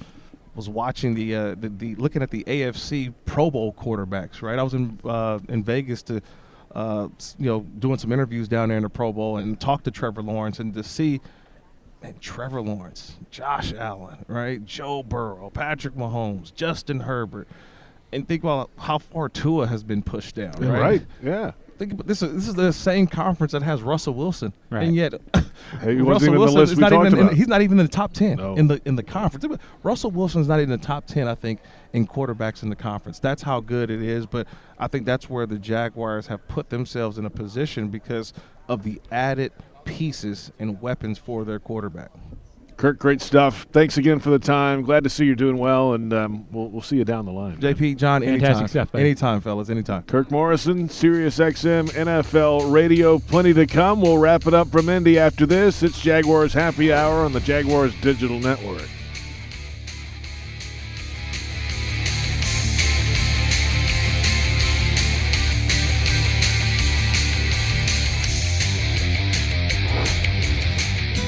was watching the looking at the AFC Pro Bowl quarterbacks, right? I was in Vegas to doing some interviews down there in the Pro Bowl and talk to Trevor Lawrence, and to see Trevor Lawrence, Josh Allen, right? Joe Burrow, Patrick Mahomes, Justin Herbert, and think about how far Tua has been pushed down, right? Right, yeah. Think about this is the same conference that has Russell Wilson, right. And yet Russell Wilson is not even he's not even in the top 10 no. in the conference. Russell Wilson's not even in the top 10, I think, in quarterbacks in the conference. That's how good it is. But I think that's where the Jaguars have put themselves in a position because of the added pieces and weapons for their quarterback. Kirk, great stuff. Thanks again for the time. Glad to see you're doing well, and we'll see you down the line. JP, John, anytime. Stuff, anytime, fellas, anytime. Kirk Morrison, Sirius XM, NFL Radio. Plenty to come. We'll wrap it up from Indy after this. It's Jaguars Happy Hour on the Jaguars Digital Network.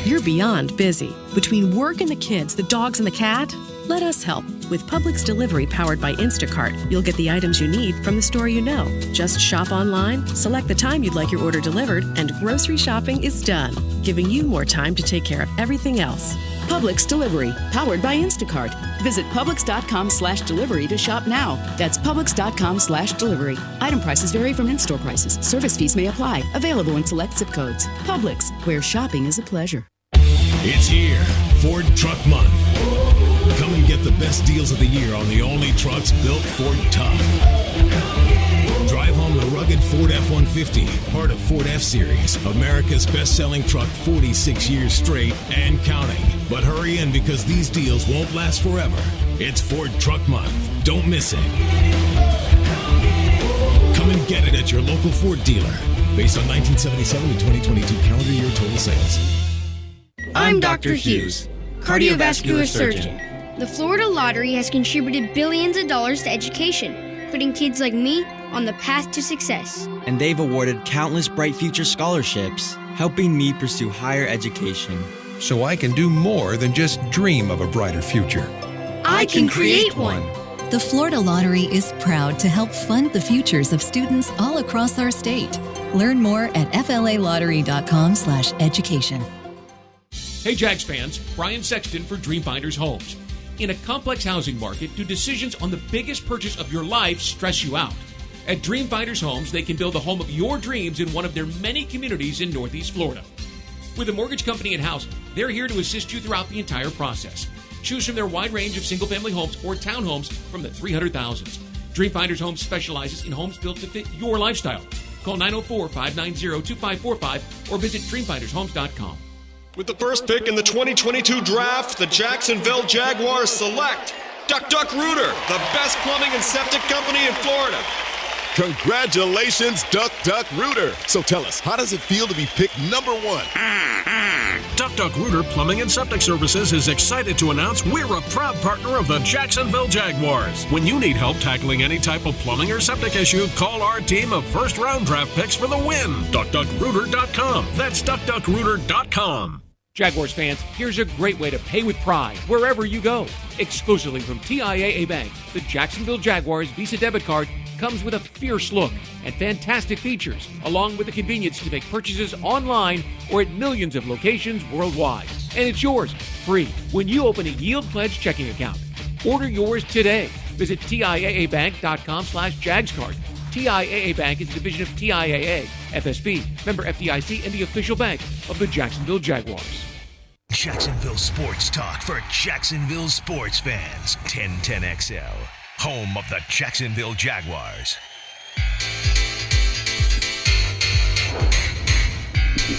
You're beyond busy. Between work and the kids, the dogs and the cat, let us help. With Publix Delivery powered by Instacart, you'll get the items you need from the store you know. Just shop online, select the time you'd like your order delivered, and grocery shopping is done, giving you more time to take care of everything else. Publix Delivery, powered by Instacart. Visit Publix.com/delivery to shop now. That's Publix.com/delivery. Item prices vary from in-store prices. Service fees may apply. Available in select zip codes. Publix, where shopping is a pleasure. It's here, Ford Truck Month. Come and get the best deals of the year on the only trucks built Ford tough. Drive home the rugged Ford F-150, part of Ford F-Series, America's best-selling truck 46 years straight and counting. But hurry in, because these deals won't last forever. It's Ford Truck Month. Don't miss it. Come and get it at your local Ford dealer. Based on 1977 to 2022 calendar year total sales. I'm Dr. Hughes, cardiovascular surgeon. The Florida Lottery has contributed billions of dollars to education, putting kids like me on the path to success. And they've awarded countless Bright Future scholarships, helping me pursue higher education. So I can do more than just dream of a brighter future. I can create one. The Florida Lottery is proud to help fund the futures of students all across our state. Learn more at flalottery.com/education. Hey Jags fans, Brian Sexton for Dreamfinders Homes. In a complex housing market, do decisions on the biggest purchase of your life stress you out? At Dreamfinders Homes, they can build the home of your dreams in one of their many communities in Northeast Florida. With a mortgage company in-house, they're here to assist you throughout the entire process. Choose from their wide range of single-family homes or townhomes from the 300,000s. Dreamfinders Homes specializes in homes built to fit your lifestyle. Call 904-590-2545 or visit dreamfindershomes.com. With the first pick in the 2022 draft, the Jacksonville Jaguars select Duck Duck Rooter, the best plumbing and septic company in Florida. Congratulations, Duck Duck Rooter. So tell us, how does it feel to be picked number one? Duck Duck Rooter Plumbing and Septic Services is excited to announce we're a proud partner of the Jacksonville Jaguars. When you need help tackling any type of plumbing or septic issue, call our team of first-round draft picks for the win. DuckDuckRooter.com. That's DuckDuckRooter.com. Jaguars fans, here's a great way to pay with pride wherever you go. Exclusively from TIAA Bank, the Jacksonville Jaguars Visa debit card comes with a fierce look and fantastic features, along with the convenience to make purchases online or at millions of locations worldwide. And it's yours, free, when you open a Yield Pledge checking account. Order yours today. Visit TIAABank.com/JagsCard. TIAA Bank is a division of TIAA, FSB, member FDIC, and the official bank of the Jacksonville Jaguars. Jacksonville Sports Talk for Jacksonville sports fans. 1010XL, home of the Jacksonville Jaguars.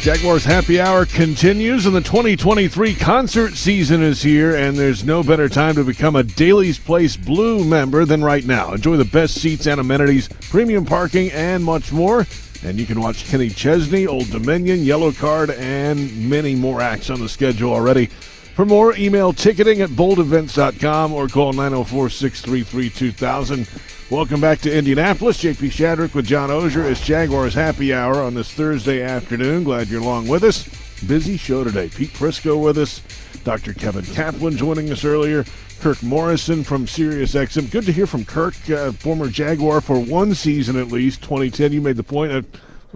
Jaguars Happy Hour continues, and the 2023 concert season is here, and there's no better time to become a Daly's Place Blue member than right now. Enjoy the best seats and amenities, premium parking, and much more. And you can watch Kenny Chesney, Old Dominion, Yellow Card, and many more acts on the schedule already. For more, email ticketing at boldevents.com or call 904-633-2000. Welcome back to Indianapolis. JP Shadrick with John Oehser. It's Jaguars Happy Hour on this Thursday afternoon. Glad you're along with us. Busy show today. Pete Prisco with us. Dr. Kevin Kaplan joining us earlier. Kirk Morrison from SiriusXM. Good to hear from Kirk, former Jaguar for one season at least. 2010, you made the point, a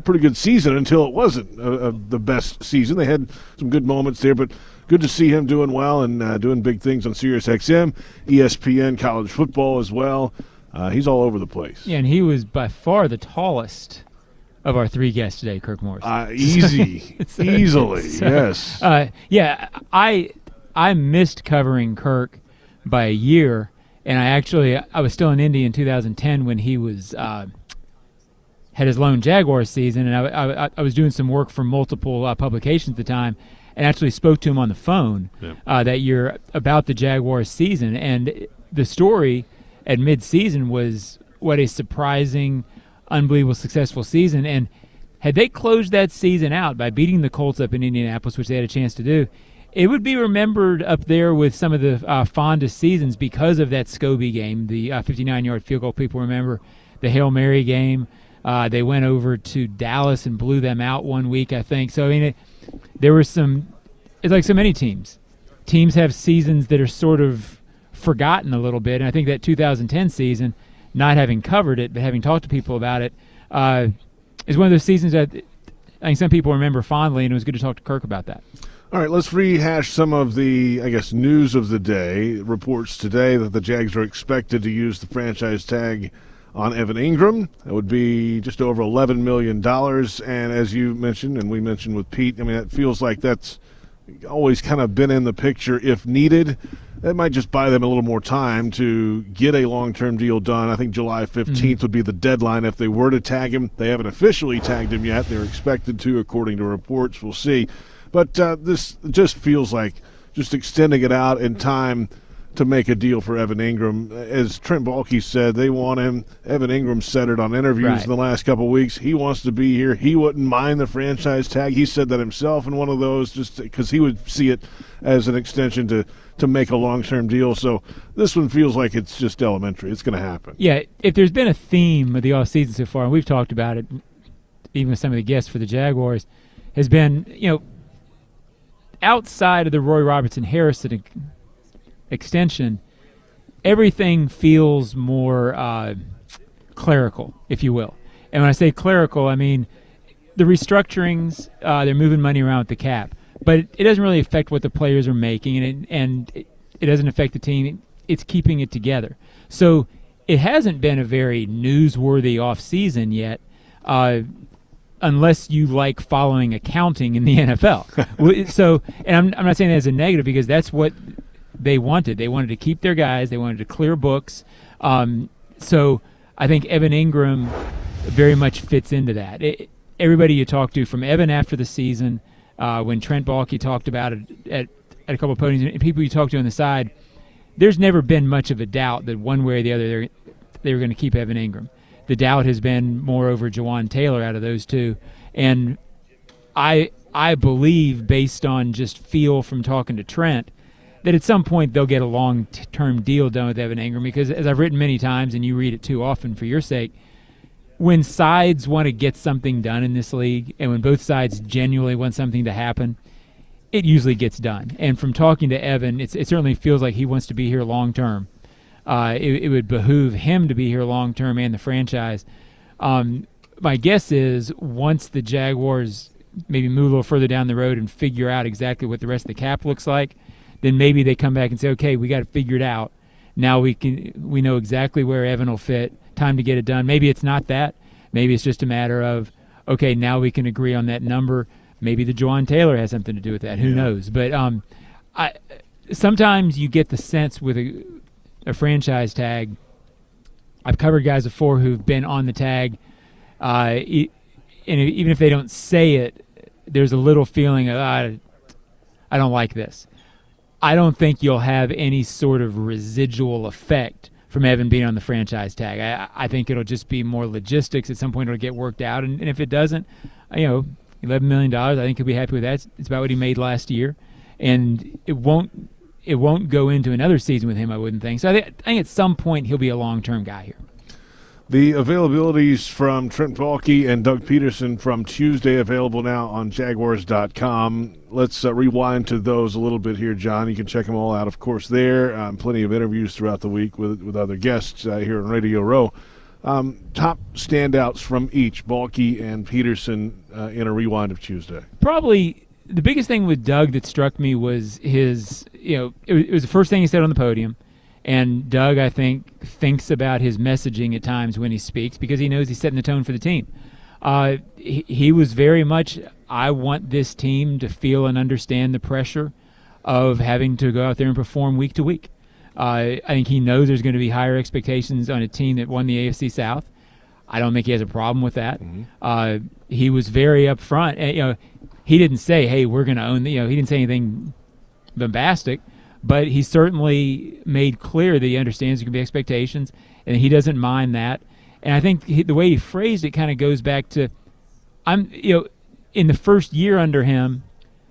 pretty good season until it wasn't the best season. They had some good moments there, but good to see him doing well and doing big things on SiriusXM, ESPN, college football as well. He's all over the place. Yeah, and he was by far the tallest of our three guests today, Kirk Morrison. Easily, yes. Yeah, I missed covering Kirk by a year, and I was still in Indy in 2010 when he was had his lone Jaguars season, and I was doing some work for multiple publications at the time, and actually spoke to him on the phone that year about the Jaguars season, and the story at mid-season was what a surprising, unbelievable, successful season. And had they closed that season out by beating the Colts up in Indianapolis, which they had a chance to do, it would be remembered up there with some of the fondest seasons because of that Scobie game, the 59-yard field goal. People remember the Hail Mary game. They went over to Dallas and blew them out one week, I think. So, I mean, there were some – it's like so many teams. Teams have seasons that are sort of forgotten a little bit, and I think that 2010 season, not having covered it but having talked to people about it, is one of those seasons that I think some people remember fondly, and it was good to talk to Kirk about that. All right, let's rehash some of the, news of the day. Reports today that the Jags are expected to use the franchise tag on Evan Ingram. That would be just over $11 million, and as you mentioned, and we mentioned with Pete, I mean, it feels like that's always kind of been in the picture if needed. That might just buy them a little more time to get a long-term deal done. I think July 15th would be the deadline if they were to tag him. They haven't officially tagged him yet. They're expected to, according to reports. We'll see. But this just feels like just extending it out in time to make a deal for Evan Ingram. As Trent Baalke said, they want him. Evan Ingram said it on interviews in the last couple of weeks. He wants to be here. He wouldn't mind the franchise tag. He said that himself in one of those just because he would see it as an extension to make a long-term deal. So this one feels like it's just elementary. It's going to happen. Yeah, if there's been a theme of the offseason so far, and we've talked about it even with some of the guests for the Jaguars, has been, outside of the Roy Robertson-Harrison extension, everything feels more clerical, if you will. And when I say clerical, I mean the restructurings, they're moving money around with the cap. But it doesn't really affect what the players are making, and it doesn't affect the team. It's keeping it together. So it hasn't been a very newsworthy offseason yet, unless you like following accounting in the NFL. So, and I'm not saying that as a negative because that's what they wanted. They wanted to keep their guys. They wanted to clear books. So I think Evan Ingram very much fits into that. Everybody you talk to, from Evan after the season, when Trent Baalke talked about it at a couple of podiums, and people you talk to on the side, there's never been much of a doubt that one way or the other they were going to keep Evan Ingram. The doubt has been more over Jawan Taylor out of those two. And I believe, based on just feel from talking to Trent, that at some point they'll get a long-term deal done with Evan Ingram, because as I've written many times, and you read it too often for your sake, when sides want to get something done in this league, and when both sides genuinely want something to happen, it usually gets done. And from talking to Evan, it certainly feels like he wants to be here long-term. It would behoove him to be here long-term and the franchise. My guess is once the Jaguars maybe move a little further down the road and figure out exactly what the rest of the cap looks like, then maybe they come back and say, okay, we got to figure it out. Now we know exactly where Evan will fit. Time to get it done. Maybe it's not that. Maybe it's just a matter of, okay, now we can agree on that number. Maybe the Jawan Taylor has something to do with that. Who knows? But sometimes you get the sense with a franchise tag. I've covered guys before who've been on the tag, and even if they don't say it, there's a little feeling of, I don't like this. I don't think you'll have any sort of residual effect from Evan being on the franchise tag. I think it'll just be more logistics. At some point it'll get worked out, and if it doesn't, $11 million, I think he'll be happy with that. It's about what he made last year, and it won't go into another season with him, I wouldn't think. So I think at some point he'll be a long-term guy here. The availabilities from Trent Baalke and Doug Peterson from Tuesday available now on Jaguars.com. Let's rewind to those a little bit here, John. You can check them all out, of course, there. Plenty of interviews throughout the week with other guests here on Radio Row. Top standouts from each, Baalke and Peterson, in a rewind of Tuesday. Probably the biggest thing with Doug that struck me was his, it was the first thing he said on the podium. And Doug, I think, thinks about his messaging at times when he speaks, because he knows he's setting the tone for the team. He was very much, I want this team to feel and understand the pressure of having to go out there and perform week to week. I think he knows there's going to be higher expectations on a team that won the AFC South. I don't think he has a problem with that. Mm-hmm. He was very upfront. He didn't say, hey, we're going to own he didn't say anything bombastic. But he certainly made clear that he understands there can be expectations, and he doesn't mind that. And I think the way he phrased it kind of goes back to, in the first year under him,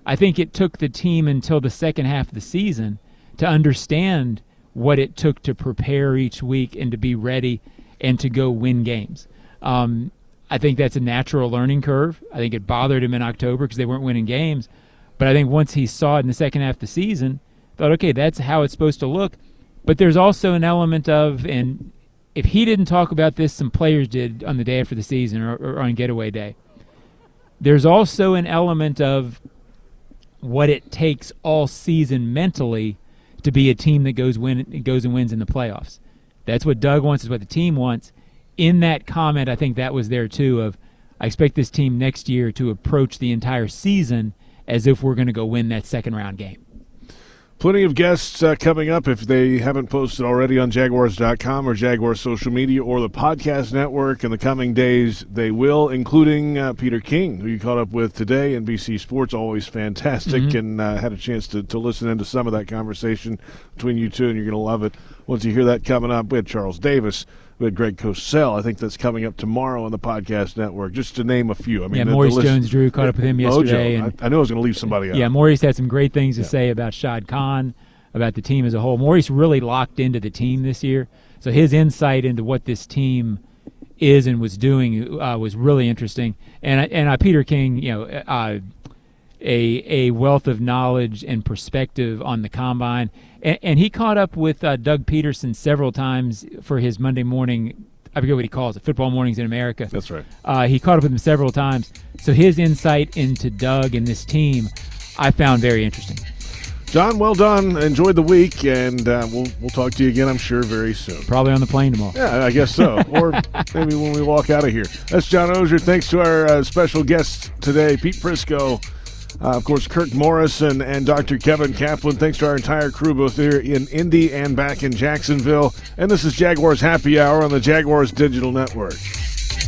I think it took the team until the second half of the season to understand what it took to prepare each week and to be ready and to go win games. I think that's a natural learning curve. I think it bothered him in October because they weren't winning games. But I think once he saw it in the second half of the season, thought, okay, that's how it's supposed to look. But there's also an element of, and if he didn't talk about this, some players did on the day after the season or on getaway day. There's also an element of what it takes all season mentally to be a team that goes and wins in the playoffs. That's what Doug wants, is what the team wants. In that comment, I think that was there too, of I expect this team next year to approach the entire season as if we're going to go win that second round game. Plenty of guests coming up. If they haven't posted already on Jaguars.com or Jaguars social media or the podcast network in the coming days, they will, including Peter King, who you caught up with today, NBC Sports, always fantastic, mm-hmm. and had a chance to listen into some of that conversation between you two, and you're going to love it once you hear that coming up. We had Charles Davis. We had Greg Cosell. I think that's coming up tomorrow on the podcast network, just to name a few. I mean, Maurice Jones-Drew caught up with him yesterday. And I knew I was going to leave somebody out. Yeah, Maurice had some great things to say about Shad Khan, about the team as a whole. Maurice really locked into the team this year, so his insight into what this team is and was doing was really interesting. And Peter King, a wealth of knowledge and perspective on the combine. And he caught up with Doug Peterson several times for his Monday morning, I forget what he calls it, Football Mornings in America. That's right. He caught up with him several times. So his insight into Doug and this team I found very interesting. John, well done. Enjoyed the week, and we'll talk to you again, I'm sure, very soon. Probably on the plane tomorrow. Yeah, I guess so. Or maybe when we walk out of here. That's John Oehser. Thanks to our special guest today, Pete Prisco, Of course, Kirk Morrison and Dr. Kevin Kaplan. Thanks to our entire crew, both here in Indy and back in Jacksonville. And this is Jaguars Happy Hour on the Jaguars Digital Network.